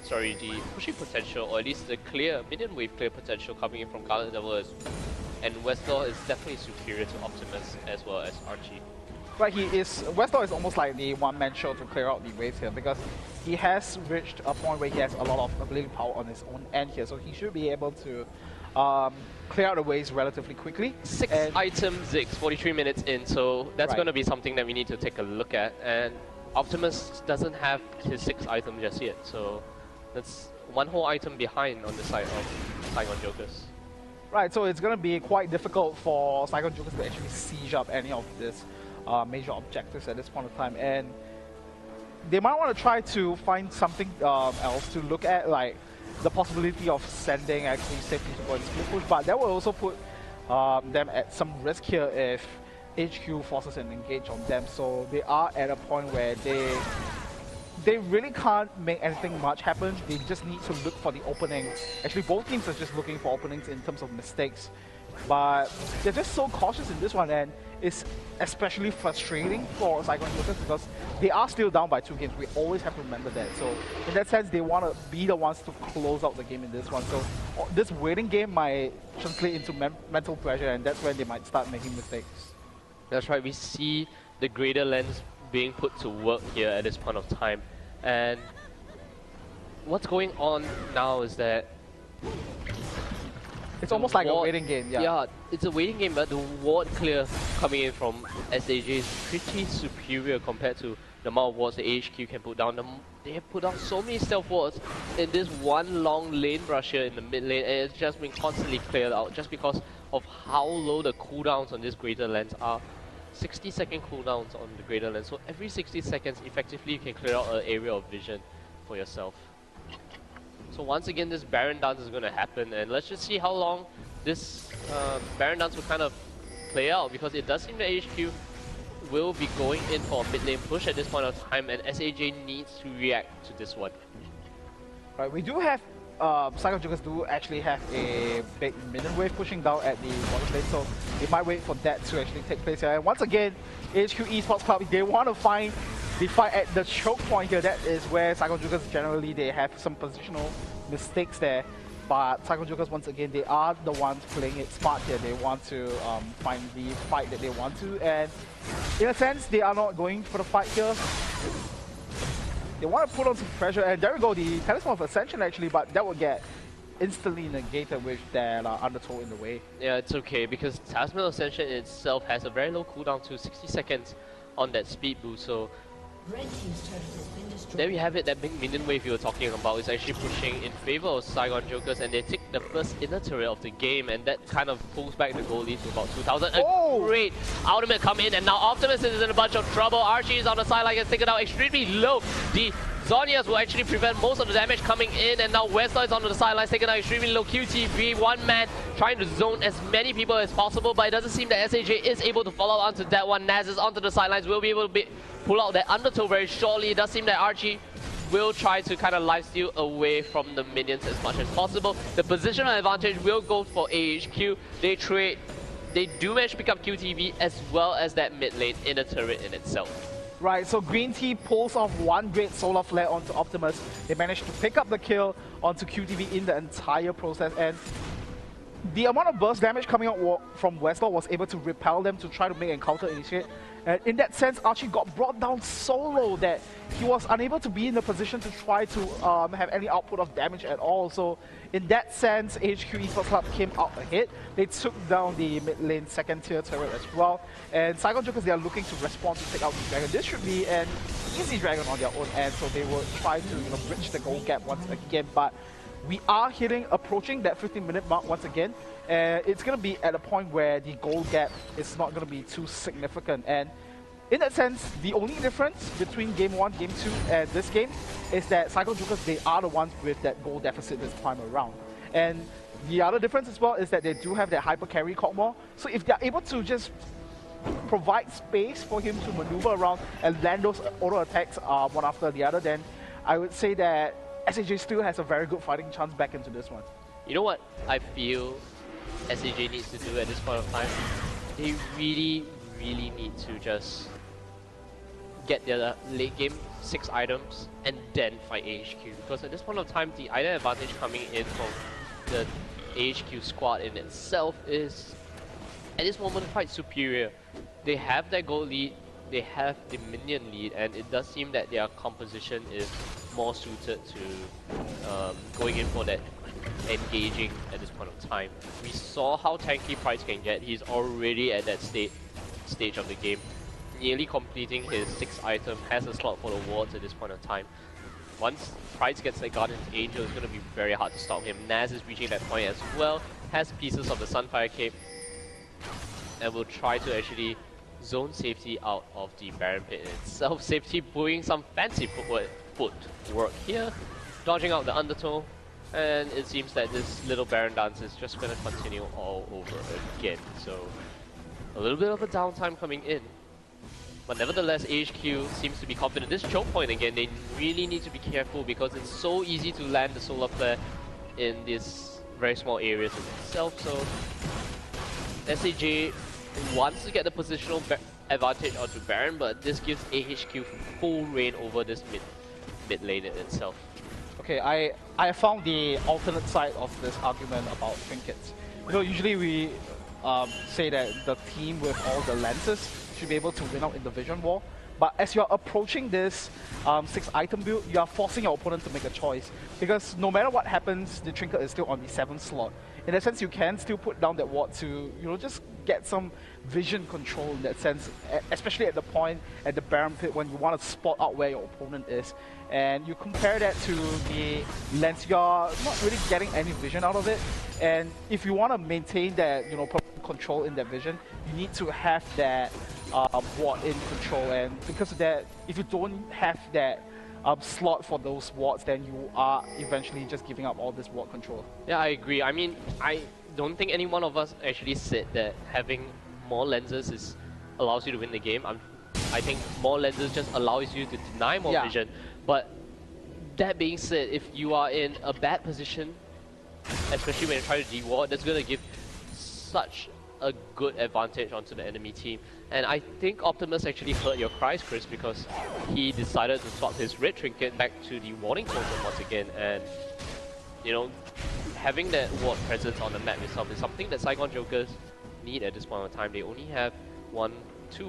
sorry, the pushing potential, or at least the clear minion wave clear potential coming in from Gauntlet Devil and Westlaw is definitely superior to Optimus as well as Archie. But Westlaw is almost like the one-man show to clear out the waves here, because he has reached a point where he has a lot of ability power on his own end here, so he should be able to clear out the waves relatively quickly. 6 item Ziggs, 43 minutes in, so that's going to be something that we need to take a look at. And Optimus doesn't have his 6th item just yet, so that's one whole item behind on the side of Saigon Jokers. Right, so it's going to be quite difficult for Saigon Jokers to actually siege up any of this major objectives at this point of time, and they might want to try to find something else to look at, like the possibility of sending actually safety to go and split push, but that will also put them at some risk here if HQ forces an engage on them. So they are at a point where they really can't make anything much happen. They just need to look for the opening. Actually, both teams are just looking for openings in terms of mistakes, but they're just so cautious in this one, and it's especially frustrating for Saigon Jokers because they are still down by 2 games. We always have to remember that. So in that sense, they want to be the ones to close out the game in this one. So this waiting game might translate into mental pressure, and that's when they might start making mistakes. That's right, we see the greater lens being put to work here at this point of time. And what's going on now is that it's almost like a waiting game, yeah. Yeah, it's a waiting game, but the ward clear coming in from SAJ is pretty superior compared to the amount of wards the HQ can put down. They have put down so many stealth wards in this one long lane brush here in the mid lane, and it's just been constantly cleared out just because of how low the cooldowns on this greater lens are. 60-second cooldowns on the greater lens, so every 60 seconds effectively you can clear out an area of vision for yourself. So once again, this Baron dance is going to happen, and let's just see how long this Baron dance will kind of play out, because it does seem that HQ will be going in for a mid lane push at this point of time, and SAJ needs to react to this one. Right, we do have Saigon Jokers do actually have a big minion wave pushing down at the bottom lane, so they might wait for that to actually take place here. And once again, HQ Esports Club, they want to find the fight at the choke point here. That is where Saigon Jokers generally they have some positional mistakes there. But Saigon Jokers, once again, they are the ones playing it smart here. They want to find the fight that they want to, and in a sense, they are not going for the fight here. They want to put on some pressure, and there we go, the Talisman of Ascension actually, but that will get instantly negated with that Undertow in the way. Yeah, it's okay, because Talisman of Ascension itself has a very low cooldown to 60 seconds on that speed boost, so there we have it. That big minion wave you were talking about is actually pushing in favor of Saigon Jokers, and they take the first inner turret of the game, and that kind of pulls back the goal lead to about 2,000. Oh! A great ultimate come in, and now Optimus is in a bunch of trouble. Archie is on the sideline, gets taken out extremely low. The Zonias will actually prevent most of the damage coming in, and now Westlaw is on the sidelines, taken out extremely low. QTV, one man trying to zone as many people as possible, but it doesn't seem that SAJ is able to follow onto that one. Naz is onto the sidelines, will be able to pull out that Undertow very shortly. It does seem that Archie will try to kind of lifesteal away from the minions as much as possible. The positional advantage will go for AHQ. They trade, they do manage to pick up QTV as well as that mid lane inner turret in itself. Right, so Green Tea pulls off one great solar flare onto Optimus. They managed to pick up the kill onto QTV in the entire process, and the amount of burst damage coming out from Westlaw was able to repel them to try to make encounter initiate. And in that sense, Archie got brought down so low that he was unable to be in a position to try to have any output of damage at all. So in that sense, HQ Esports Club came out ahead. They took down the mid lane second tier turret as well. And Saigon Jokers, they are looking to respond to take out the dragon. This should be an easy dragon on their own end, so they will try to bridge the goal gap once again. But we are approaching that 15-minute mark once again. It's going to be at a point where the goal gap is not going to be too significant. And in that sense, the only difference between Game 1, Game 2 and this game is that Saigon Jokers, they are the ones with that goal deficit this time around. And the other difference as well is that they do have that hyper carry Kog'Maw. So if they're able to just provide space for him to maneuver around and land those auto attacks one after the other, then I would say that SAJ still has a very good fighting chance back into this one. You know what I feel SAJ needs to do at this point of time? They really need to just get their late game 6 items and then fight AHQ. Because at this point of time, the item advantage coming in from the AHQ squad in itself is, at this moment, quite superior. They have their gold lead, they have the minion lead, and it does seem that their composition is more suited to going in for that engaging at this point of time. We saw how tanky Price can get. He's already at that stage of the game, nearly completing his 6th item, has a slot for the wards at this point of time. Once Price gets that Guardian's Angel, it's going to be very hard to stop him. Naz is reaching that point as well, has pieces of the Sunfire Cape, and will try to actually zone safety out of the Baron Pit itself. Safety doing some fancy footwork here, dodging out the Undertow, and it seems that this little Baron dance is just going to continue all over again. So a little bit of a downtime coming in. But nevertheless, HQ seems to be confident. This choke point again, they really need to be careful because it's so easy to land the solar flare in these very small areas in itself. So SAJ wants to get the positional advantage onto Baron, but this gives AHQ full reign over this mid lane in itself. Okay, I found the alternate side of this argument about trinkets. You know, usually we say that the team with all the lenses should be able to win out in the vision war. But as you're approaching this 6 item build, you are forcing your opponent to make a choice. Because no matter what happens, the trinket is still on the 7th slot. In that sense, you can still put down that ward to, just get some vision control in that sense, especially at the point at the Baron Pit when you want to spot out where your opponent is. And you compare that to the lens, you're not really getting any vision out of it. And if you want to maintain that, control in that vision, you need to have that ward in control. And because of that, if you don't have that slot for those wards, then you are eventually just giving up all this ward control. Yeah, I agree. I mean, I don't think any one of us actually said that having more lenses allows you to win the game. I think more lenses just allows you to deny more vision. But that being said, if you are in a bad position, especially when you try to de-ward, that's going to give such a good advantage onto the enemy team. And I think Optimus actually heard your cries, Chris, because he decided to swap his red trinket back to the warning totem once again. And, having that ward presence on the map itself is something that Saigon Jokers need at this point in time. They only have 1-2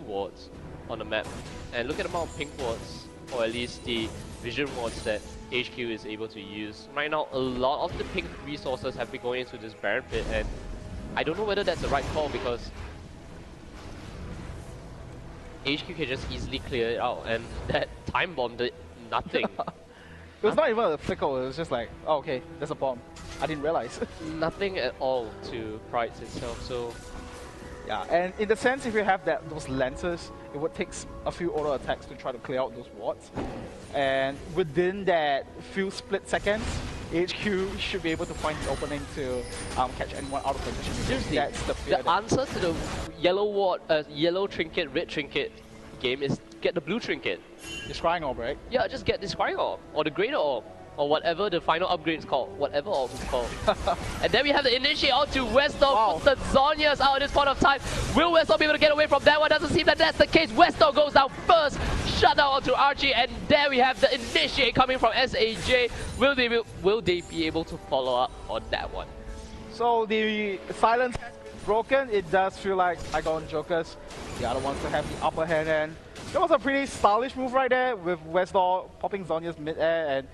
wards on the map. And look at the amount of pink wards, or at least the vision wards that HQ is able to use. Right now, a lot of the pink resources have been going into this Baron Pit, and I don't know whether that's the right call because HQ can just easily clear it out, and that time bomb did nothing. It was not even a flicker, it was just like, oh, okay, there's a bomb. I didn't realize. Nothing at all to Price itself, so... Yeah, and in the sense, if you have those lenses, it would take a few auto attacks to try to clear out those wards. And within that few split seconds, HQ should be able to find the opening to catch anyone out of position. Seriously, that's the answer to the yellow trinket, red trinket game is get the blue trinket. The Scrying Orb, right? Yeah, just get the Scrying Orb, or the Greater Orb, or whatever the final upgrade is called, whatever orb is called. And then we have the initiate out to Westdog, puts the Zhonya's out at this point of time. Will Westdog be able to get away from that one? Doesn't seem that that's the case. Westdog goes down first, shut down onto Archie, and there we have the initiate coming from SAJ. Will they be able to follow up on that one? So the silence has been broken, it does feel like Saigon Jokers, the other ones to have the upper hand. And that was a pretty stylish move right there with Westlaw popping Zhonya's mid-air, and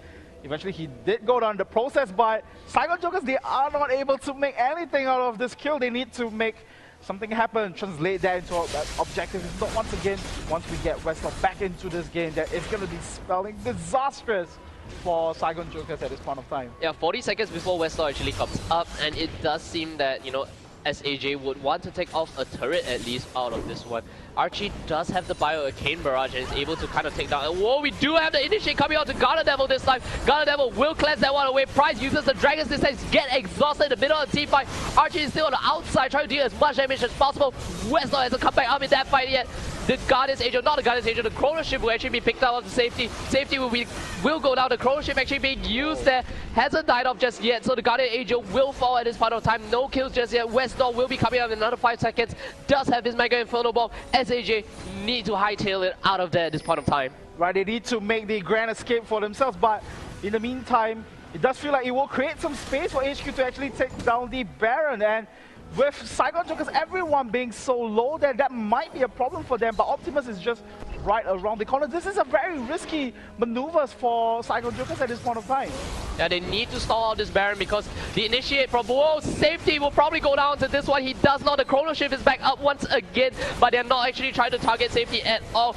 eventually he did go down the process, but Saigon Jokers, they are not able to make anything out of this kill. They need to make something happen, translate that into an objective. If not, once again, once we get Westlaw back into this game, that is going to be spelling disastrous for Saigon Jokers at this point of time. Yeah, 40 seconds before Westlaw actually comes up, and it does seem that, you know, SAJ would want to take off a turret at least out of this one. Archie does have the Bio Arcane Barrage and is able to kind of take down. And whoa, we do have the Initiate coming out to Garden Devil this time. Garden Devil will cleanse that one away. Price uses the Dragon's Descent, get exhausted in the middle of the team fight. Archie is still on the outside trying to deal as much damage as possible. Westlaw hasn't come back up in that fight yet. The Guardian's Angel, not the Guardian's Angel, the Chrono Ship will actually be picked out of the safety. Safety will go down. The Chrono Ship actually being used there. Hasn't died off just yet, so the Guardian Angel will fall at this point of time. No kills just yet. Westlaw will be coming out in another 5 seconds. Does have his Mega Inferno Ball. SAJ need to hightail it out of there at this point of time. Right, they need to make the grand escape for themselves, but in the meantime, it does feel like it will create some space for HQ to actually take down the Baron. And with Saigon Jokers, everyone being so low there, that might be a problem for them, but Optimus is just right around the corner. This is a very risky maneuvers for Saigon Jokers at this point of time. Yeah, they need to stall out this Baron because the Initiate from safety will probably go down to this one. He does not. The Chrono Shift is back up once again, but they're not actually trying to target safety at all.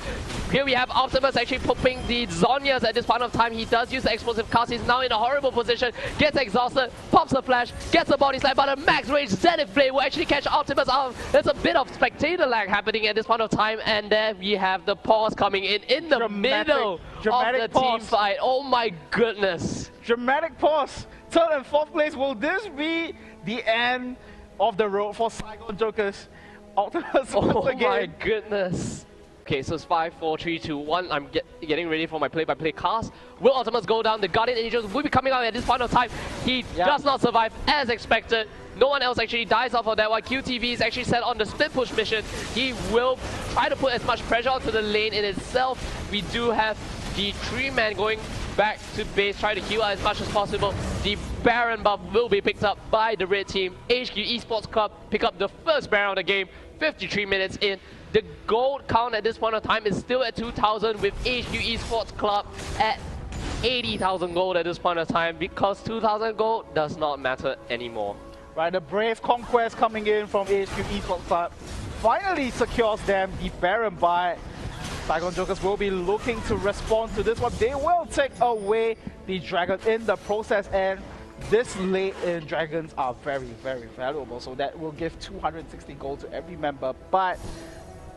Here we have Optimus actually popping the Zhonyas at this point of time. He does use the explosive cast. He's now in a horrible position. Gets exhausted, pops the flash, gets the body slam, but a max range Zenith Blade will actually catch Optimus out. There's a bit of spectator lag happening at this point of time, and there we have the pause coming in the middle of the team fight. Oh my goodness. Dramatic pause. Third and fourth place. Will this be the end of the road for Saigon Jokers? Optimus once again. Oh my goodness. Okay, so it's 5, 4, 3, 2, 1. I'm getting ready for my play-by-play cast. Will Optimus go down? The Guardian Angels will be coming out at this point of time. He does not survive as expected. No one else actually dies off of that one. QTV is actually set on the split push mission. He will try to put as much pressure onto the lane in itself. We do have the 3-man going back to base, trying to heal as much as possible. The Baron buff will be picked up by the red team. HQ Esports Club pick up the first Baron of the game, 53 minutes in. The gold count at this point of time is still at 2,000 with HQ Esports Club at 80,000 gold at this point of time because 2,000 gold does not matter anymore. Right, the brave conquest coming in from HQ Esports Club finally secures them the Baron, but Saigon Jokers will be looking to respond to this one. They will take away the Dragon in the process, and this late in Dragons are very, very valuable, so that will give 260 gold to every member. But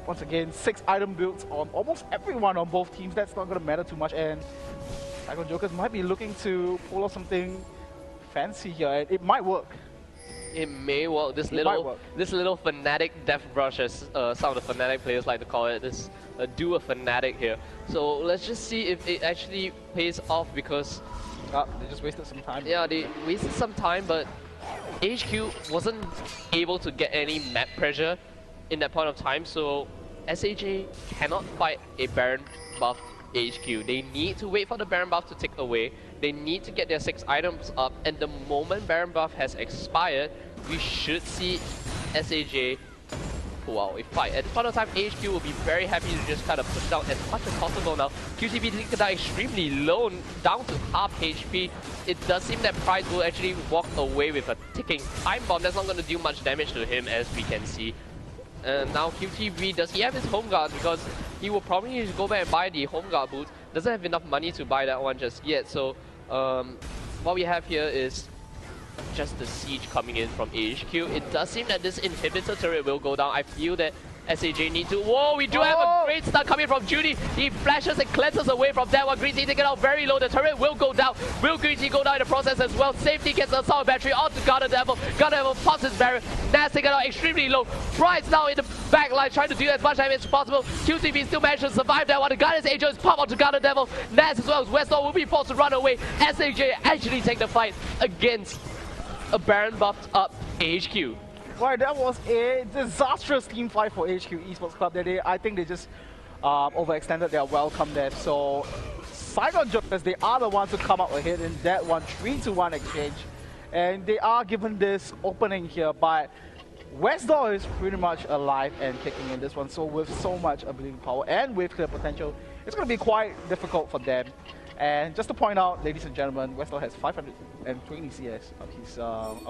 once again, 6 item builds on almost everyone on both teams. That's not going to matter too much, and Saigon Jokers might be looking to pull off something fancy here, and it might work. It may work. This little fanatic death brush, as some of the fanatic players like to call it, this do a fanatic here. So let's just see if it actually pays off because they just wasted some time. Yeah, they wasted some time, but HQ wasn't able to get any map pressure in that point of time, so SAJ cannot fight a Baron buff HQ. They need to wait for the Baron buff to tick away. They need to get their 6 items up, and the moment Baron buff has expired, we should see SAJ pull out a fight. At this point of time, HQ will be very happy to just kind of push down as much as possible now. QTB taken down extremely low, down to half HP. It does seem that Price will actually walk away with a ticking time bomb. That's not going to do much damage to him, as we can see. And now QTV, does he have his home guard? Because he will probably need to go back and buy the home guard boots. Doesn't have enough money to buy that one just yet. So what we have here is just the siege coming in from HQ. It does seem that this inhibitor turret will go down. I feel that SAJ need to... Whoa, we do have a great start coming from Judy. He flashes and cleanses away from that one. Green Tea taken out very low. The turret will go down. Will Green Tea go down in the process as well? Safety gets the assault battery onto Garden Devil. Garden Devil pops his barrier. Nas taken out extremely low. Price now in the back line trying to do as much damage as possible. QTV still managed to survive that one. The Guardian's Angel is pop onto Garden Devil. Nas as well as Westlaw will be forced to run away. SAJ actually take the fight against a Baron buffed up HQ. Right, that was a disastrous team fight for HQ Esports Club that day. I think they just overextended their welcome there. So Saigon Jokers, they are the ones to come up ahead in that one 3-1 exchange. And they are given this opening here, but Westdoor is pretty much alive and kicking in this one, so with so much ability power and with clear potential, it's going to be quite difficult for them. And just to point out, ladies and gentlemen, Westdoor has 520 CS of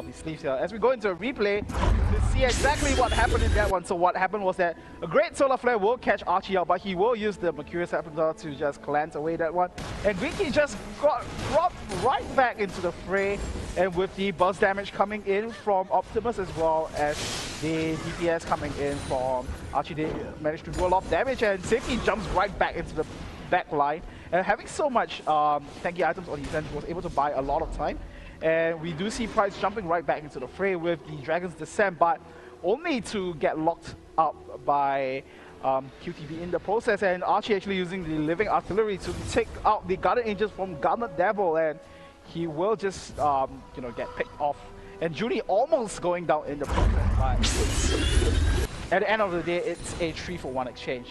his sleeves here. As we go into a replay to see exactly what happened in that one. So what happened was that a great solar flare will catch Archie out, but he will use the Mercurius Scepter to just cleanse away that one. And Greenkey just got brought right back into the fray, and with the burst damage coming in from Optimus as well as the DPS coming in from Archie, they managed to do a lot of damage, and Safety jumps right back into the back line. And having so much tanky items on his end, he was able to buy a lot of time. And we do see Price jumping right back into the fray with the Dragon's Descent, but only to get locked up by QTV in the process. And Archie actually using the Living Artillery to take out the Guardian Angels from Garnet Devil, and he will just you know, get picked off. And Junie almost going down in the process, but at the end of the day, it's a 3-for-1 exchange.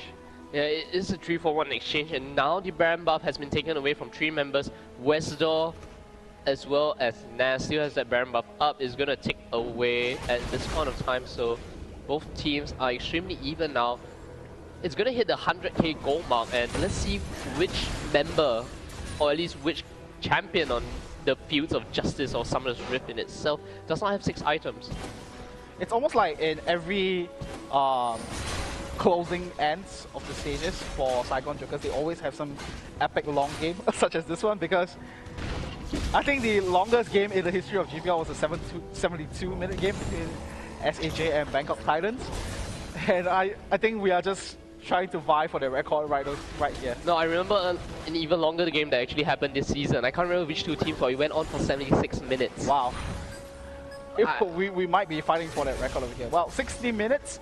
Yeah, it is a 3-for-1 exchange, and now the Baron buff has been taken away from 3 members. Westdoor, as well as Nas, still has that Baron buff up, is going to take away at this point of time, so both teams are extremely even now. It's going to hit the 100k gold mark, and let's see which member, or at least which champion on the Fields of Justice or Summoner's Rift in itself does not have 6 items. It's almost like in every closing ends of the stages for Saigon Jokers, they always have some epic long game, such as this one, because I think the longest game in the history of GPL was a 72-minute game between SAJ and Bangkok Titans. And I think we are just trying to vie for the record right here. No, I remember an even longer game that actually happened this season. I can't remember which 2 teams, but it went on for 76 minutes. Wow. We might be fighting for that record over here. Well, 60 minutes.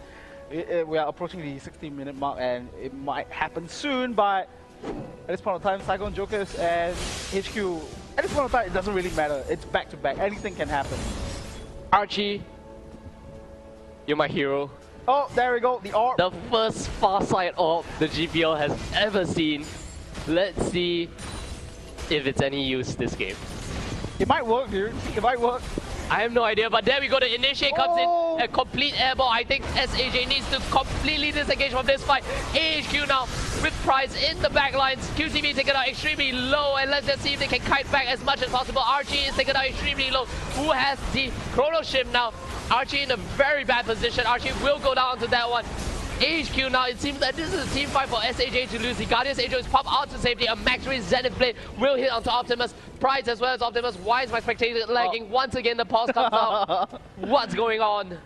We are approaching the 60-minute mark, and it might happen soon, but at this point of time, Saigon Jokers and HQ, at this point of time, it doesn't really matter. It's back-to-back. Anything can happen. Archie, you're my hero. Oh, there we go, the orb. The first Farsight orb the GPL has ever seen. Let's see if it's any use this game. It might work, dude. It might work. I have no idea, but there we go. The Initiate comes in, a complete airball. I think SAJ needs to completely disengage from this fight. AHQ now with Price in the back lines. QTV taken out extremely low, and let's just see if they can kite back as much as possible. Archie is taken out extremely low. Who has the Chrono Shift now? Archie in a very bad position. Archie will go down to that one. AHQ now, it seems that this is a team fight for SAJ to lose. The Guardian's Angel is popped out to safety. A Max Ray Zenith Blade will hit onto Optimus. Price as well as Optimus. Why is my spectator lagging? Once again, the pulse comes out. What's going on?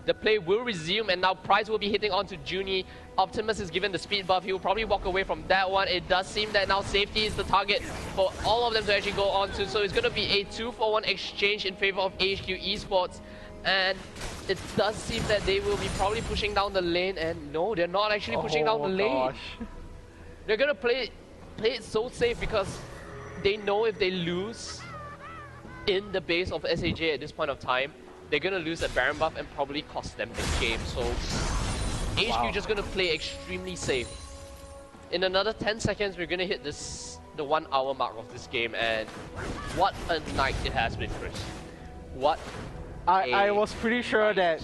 The play will resume, and now Price will be hitting onto Junie. Optimus is given the speed buff. He will probably walk away from that one. It does seem that now safety is the target for all of them to actually go on to. So it's going to be a 2-for-1 exchange in favor of AHQ Esports. And it does seem that they will be probably pushing down the lane, and no, they're not actually pushing down the lane. They're gonna play it so safe because they know if they lose in the base of SAJ at this point of time, they're gonna lose a Baron buff and probably cost them this game. So HQ just gonna play extremely safe. In another 10 seconds, we're gonna hit the 1 hour mark of this game, and what a night it has been, Chris. What? I was pretty sure that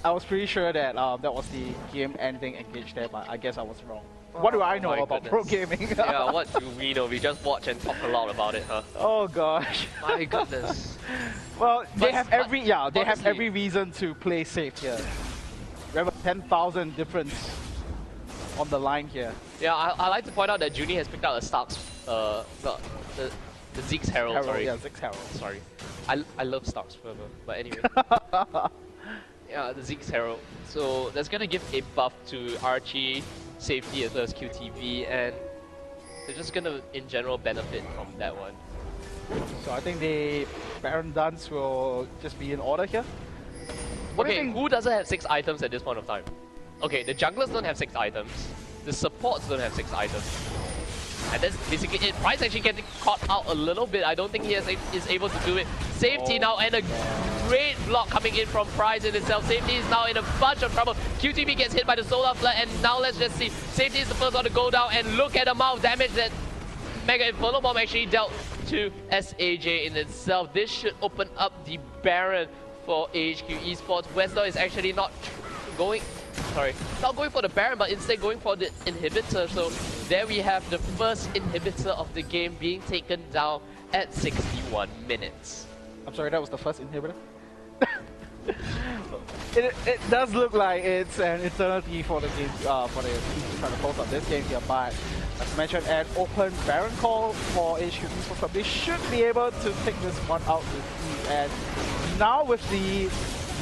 that was the game ending engage there, but I guess I was wrong. What do I know about pro gaming? Yeah, what do we know? We just watch and talk a lot about it, huh? Oh gosh. My goodness. Well, they have every reason to play safe here. We have a 10,000 difference on the line here. Yeah, I like to point out that Junie has picked out a Stark's the Zeke's Herald, sorry. Yeah, Zeke's Herald. Sorry. I love Stark's Fervor, but anyway. Yeah, the Zeke's Herald. So that's gonna give a buff to Archie, safety as well as QTV, and they're just gonna in general benefit from that one. So I think the Baron Dance will just be in order here. Okay, who doesn't have 6 items at this point of time? Okay, the junglers don't have 6 items. The supports don't have 6 items. And that's basically it. Price actually getting caught out a little bit. I don't think he is able to do it. Safety now, and a great block coming in from Price in itself. Safety is now in a bunch of trouble. QTB gets hit by the solar flare, and now let's just see. Safety is the first one to go down, and look at the amount of damage that Mega Inferno Bomb actually dealt to SAJ in itself. This should open up the Baron for AHQ Esports. Westdoor is actually not going for the Baron, but instead going for the inhibitor. So there we have the first inhibitor of the game being taken down at 61 minutes. I'm sorry, that was the first inhibitor? It does look like it's an eternity for the game, for the team trying to close out this game here, but as mentioned, an open Baron call for HQ Esports Club. They should be able to take this one out with ease. And now with the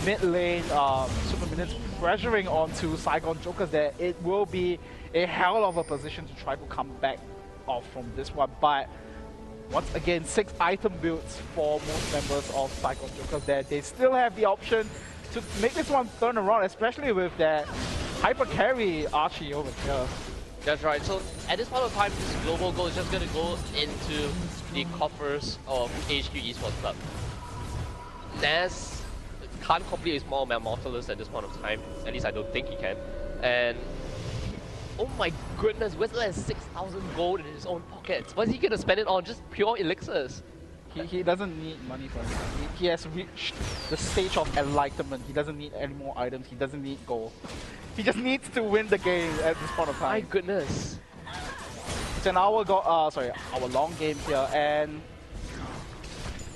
mid lane super minutes pressuring onto Saigon Jokers there, it will be a hell of a position to try to come back off from this one. But once again, 6 item builds for most members of Saigon Jokers there. They still have the option to make this one turn around, especially with that hyper carry Archie over here. That's right. So at this point of time, this global goal is just going to go into the coffers of HQ Esports Club. Naz can't complete his small Mortalist at this point of time. At least I don't think he can. And oh my goodness, Whistler has 6,000 gold in his own pockets. What's he going to spend it on? Just pure elixirs. He doesn't need money for anything. He has reached the stage of enlightenment. He doesn't need any more items. He doesn't need gold. He just needs to win the game at this point of time. My goodness. It's an hour long game here, and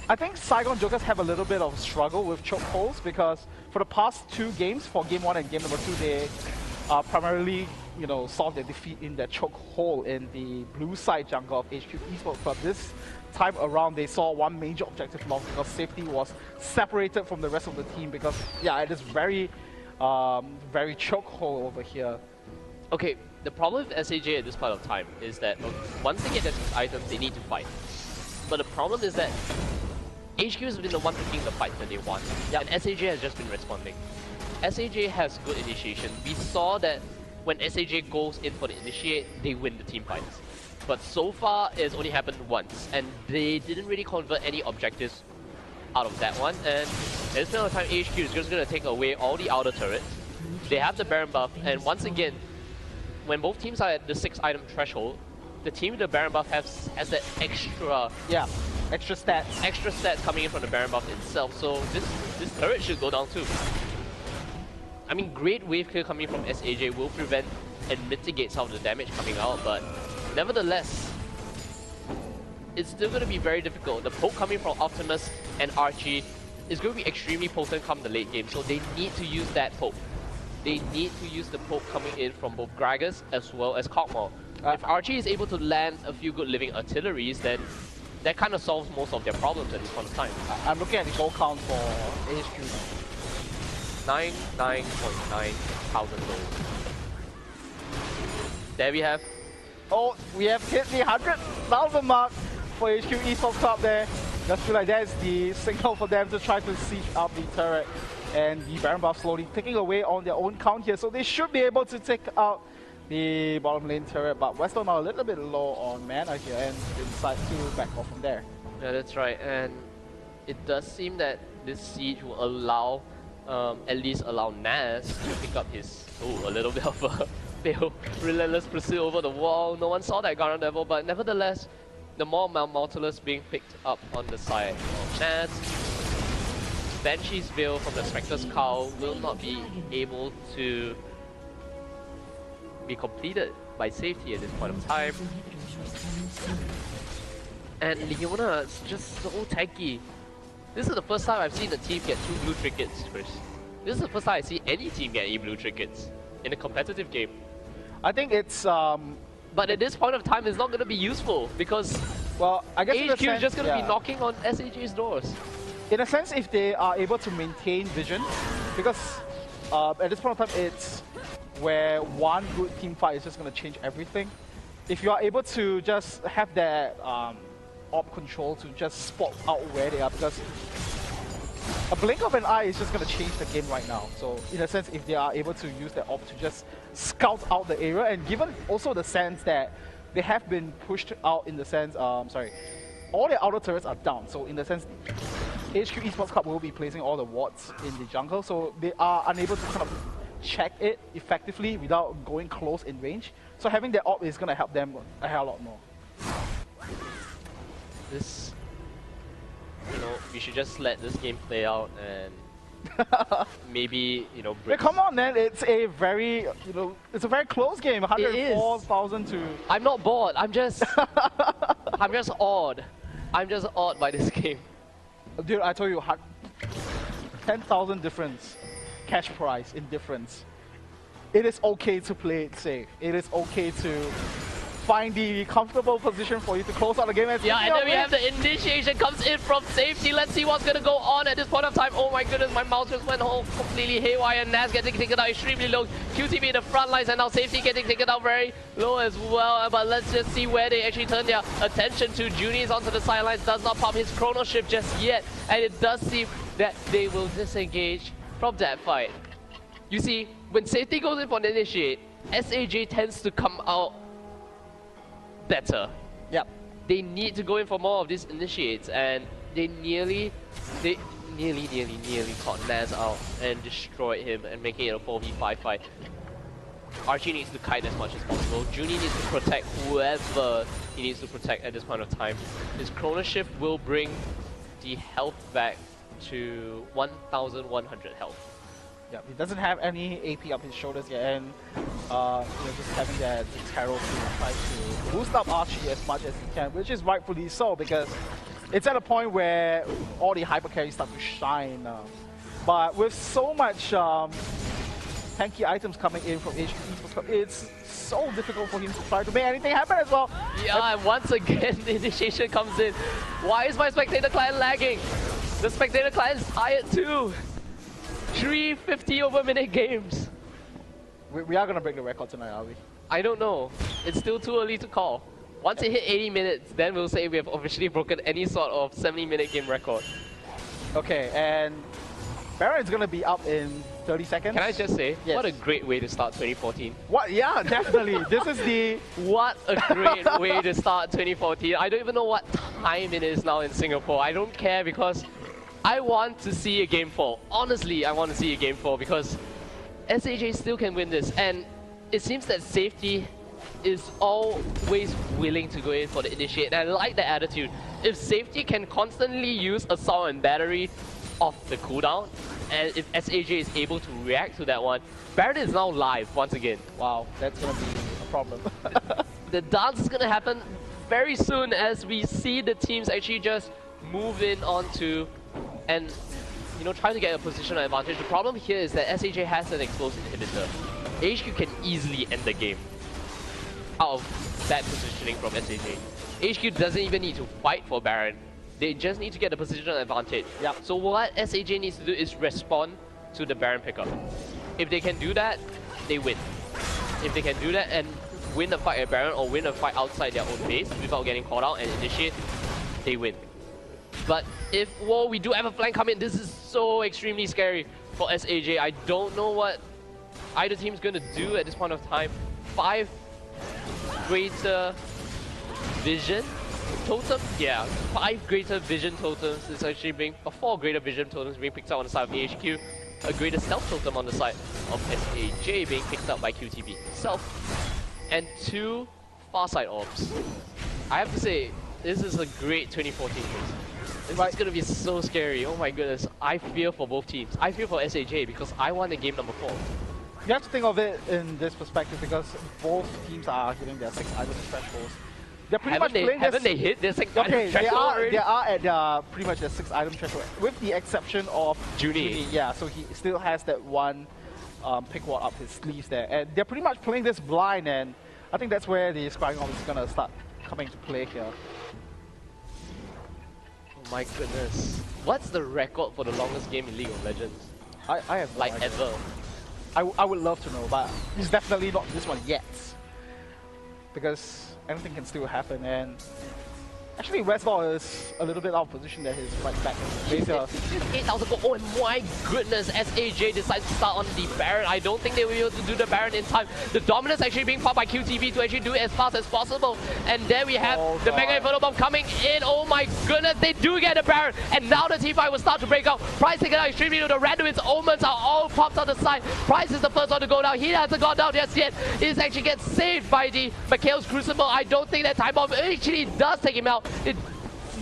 I think Saigon Jokers have a little bit of struggle with chokeholds because for the past 2 games, for game 1 and game number 2, they primarily, saw their defeat in that chokehold in the blue side jungle of HQ Esports Club. This time around, they saw one major objective lost because safety was separated from the rest of the team because, yeah, it is very chokehold over here. Okay, the problem with SAJ at this point of time is that once they get their items, they need to fight. But the problem is that HQ has been the one picking the fight that they want, and SAJ has just been responding. SAJ has good initiation. We saw that when SAJ goes in for the initiate, they win the team fights. But so far, it's only happened once, and they didn't really convert any objectives out of that one. And at this point of time, HQ is just going to take away all the outer turrets. They have the Baron buff, and once again, when both teams are at the 6 item threshold, the team with the Baron buff has that extra stats coming in from the Baron buff itself. So this turret should go down too. I mean, great wave clear coming from SAJ will prevent and mitigate some of the damage coming out, but nevertheless, it's still going to be very difficult. The poke coming from Optimus and Archie is going to be extremely potent come the late game, so they need to use that poke. They need to use the poke coming in from both Gragas as well as Cockmore. If Archie is able to land a few good living artilleries, then that kind of solves most of their problems at this point of time. I'm looking at the gold count for AHQ. 99.9 thousand gold. There we have. Oh, we have hit the 100,000 mark for HQ Esports Club there. Just feel like that's the signal for them to try to siege up the turret. And the Baron buff slowly taking away on their own count here. So they should be able to take out the bottom lane turret. But Western are a little bit low on mana here and they decide to back off from there. Yeah, that's right. And it does seem that this siege will allow, at least allow Naz to pick up his, a little bit of a fail. Relentless pursuit over the wall. No one saw that Garden Devil, but nevertheless, the more Mortalist being picked up on the side of Naz. Banshee's Veil from the Spectre's Cowl will not be able to be completed by safety at this point of time. And Leona is just so tanky. This is the first time I've seen a team get 2 blue trinkets, Chris. This is the first time I see any team get any blue trinkets in a competitive game. I think it's but at this point of time, it's not going to be useful because I guess HQ is just going to be knocking on SAG's doors. In a sense, if they are able to maintain vision, because at this point of time, it's where one good team fight is just going to change everything. If you are able to just have that op control to just spot out where they are, because a blink of an eye is just going to change the game right now. So in a sense, if they are able to use that op to just scout out the area, and given also the sense that they have been pushed out in the sense, all the outer turrets are down. So in the sense, HQ Esports Club will be placing all the wards in the jungle, so they are unable to kind of check it effectively without going close in range. So having that op is going to help them a hell lot more. This, we should just let this game play out, and maybe, you know, Yeah, bricks. come on, man. It's a very, it's a very close game. 104,000 to. I'm not bored. I'm just awed. I'm just awed by this game. Dude, I told you, 10,000 difference, cash prize in difference. It is okay to play it safe. It is okay to find the comfortable position for you to close out the game. Yeah, and then we have the initiation comes in from safety. Let's see what's going to go on at this point of time. Oh my goodness, my mouse just went home completely haywire. Naz getting taken out extremely low. QTB in the front lines, and now safety getting taken out very low as well. But let's just see where they actually turn their attention to. Junie is onto the sidelines, does not pop his chrono shift just yet. And it does seem that they will disengage from that fight. You see, when safety goes in for the initiate, SAJ tends to come out better. Yep. They need to go in for more of these initiates, and they nearly caught Naz out and destroyed him and making it a 4v5 fight. Archie needs to kite as much as possible. Junie needs to protect whoever he needs to protect at this point of time. His chrono shift will bring the health back to 1,100 health. Yeah, he doesn't have any AP up his shoulders yet, and just having that Terror to try to boost up Archie as much as he can, which is rightfully so, because it's at a point where all the hyper carries start to shine. But with so much tanky items coming in from HQ Esports Club, it's so difficult for him to try to make anything happen as well. Yeah, and once again the initiation comes in. Why is my spectator client lagging? The spectator client is tired too. 350 over minute games. We are going to break the record tonight, are we? I don't know. It's still too early to call. Once it hit 80 minutes, then we'll say we have officially broken any sort of 70-minute game record. Okay, and Baron is going to be up in 30 seconds. Can I just say, yes. What a great way to start 2014. What? Yeah, definitely. This is the... What a great way to start 2014. I don't even know what time it is now in Singapore. I don't care because I want to see a game 4. Honestly, I want to see a game 4 because SAJ still can win this. And it seems that safety is always willing to go in for the initiate. And I like the attitude. If safety can constantly use assault and battery off the cooldown, and if SAJ is able to react to that one, Baron is now live once again. Wow, that's going to be a problem. The dance is going to happen very soon as we see the teams actually just move in onto and try to get a positional advantage. The problem here is that SAJ has an explosive inhibitor. HQ can easily end the game out of bad positioning from SAJ. HQ doesn't even need to fight for Baron. They just need to get the positional advantage. Yep. So what SAJ needs to do is respond to the Baron pickup. If they can do that, they win. If they can do that and win a fight at Baron or win a fight outside their own base without getting caught out and initiate, they win. But if, whoa, we do have a flank come in, this is so extremely scary for SAJ. I don't know what either team's going to do at this point of time. 5 greater vision totem? Yeah, 5 greater vision totems is actually being, 4 greater vision totems being picked up on the side of the HQ. A greater stealth totem on the side of SAJ being picked up by QTB itself. And 2 far side orbs. I have to say, this is a great 2014 race. This is going to be so scary. Oh my goodness. I fear for both teams. I fear for SAJ because I won in game number 4. You have to think of it in this perspective because both teams are hitting their 6 item thresholds. They're pretty much playing haven't they hit their 6 item threshold? They are at pretty much their 6 item threshold, with the exception of Junie. Yeah, so he still has that one pick ward up his sleeves there. And they're pretty much playing this blind, and I think that's where the scrying orb is going to start coming to play here. Oh my goodness. What's the record for the longest game in League of Legends? I have no idea. Ever. I would love to know, but it's definitely not this one yet. Because anything can still happen, and actually Westball is a little bit out of position there. He's right back in the base. 8,000 gold. Oh my goodness, SAJ decides to start on the Baron. I don't think they will be able to do the Baron in time. The dominance actually being fought by QTB to actually do it as fast as possible. And there we have the Mega Inferno Bomb coming in. Oh my goodness, they do get the Baron. And now the team fight will start to break out. Price taken out extremely low. The Random's omens are all popped on the side. Price is the first one to go down. He hasn't gone down just yet. He actually gets saved by the Mikhail's Crucible. I don't think that time bomb actually does take him out. It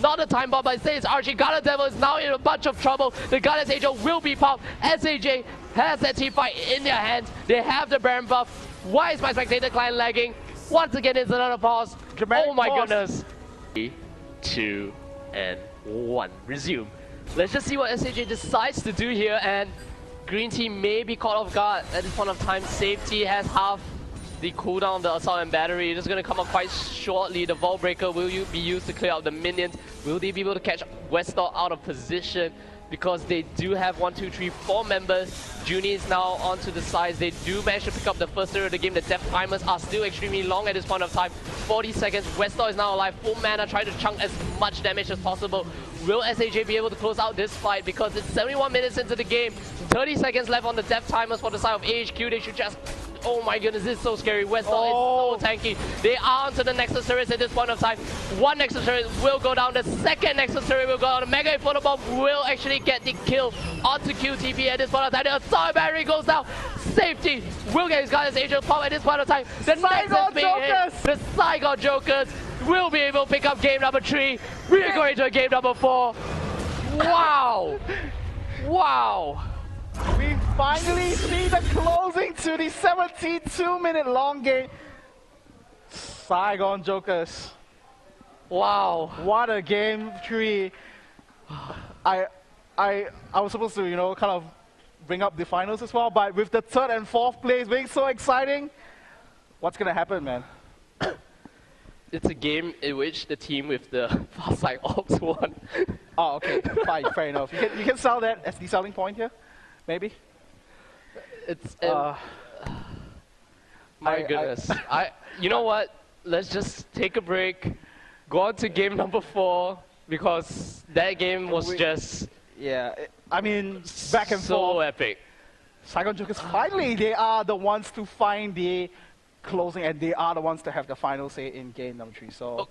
not a time bomb, but instead it's Archie. Garnet Devil is now in a bunch of trouble. The Garnet Angel will be popped. SAJ has that team fight in their hands. They have the Baron buff. Why is my spectator client lagging? Once again, it's another pause. Dramatic oh my pause. goodness. 3, 2, and 1. Resume. Let's just see what SAJ decides to do here, and green team may be caught off guard at this point of time. Safety has half the cooldown of the assault and battery. It is going to come up quite shortly. The Vault Breaker will be used to clear out the minions. Will they be able to catch Westor out of position? Because they do have 1, 2, 3, 4 members. Junie is now onto the sides. They do manage to pick up the first turret of the game. The death timers are still extremely long at this point of time. 40 seconds. Westor is now alive. Full mana, trying to chunk as much damage as possible. Will SAJ be able to close out this fight? Because it's 71 minutes into the game. 30 seconds left on the death timers for the side of AHQ. They should just... Oh my goodness, this is so scary. Westor is so tanky. They are onto the Nexus turrets at this point of time. One Nexus turret will go down. The second Nexus turret will go down. The Mega Photobomb will actually get the kill onto QTP at this point of time. The assault battery goes down. Safety will get his guys Angel pop at this point of time. The Saigon Jokers! The Saigon Jokers will be able to pick up game number 3. We are going to game number 4. Wow! Wow! We finally see the closing to the 72-minute long game. Saigon Jokers. Wow. What a game 3. I was supposed to, you know, kind of bring up the finals as well, but with the 3rd and 4th place being so exciting, what's going to happen, man? It's a game in which the team with the fast side ops won. Oh, okay. Fine, fair enough. You can sell that as the selling point here, maybe? It's my goodness. You know what? Let's just take a break. Go on to game number 4 because that game was just I mean, back and so forth. epic. Saigon Jokers finally they are the ones to find the closing, and they are the ones to have the final say in game number 3. So.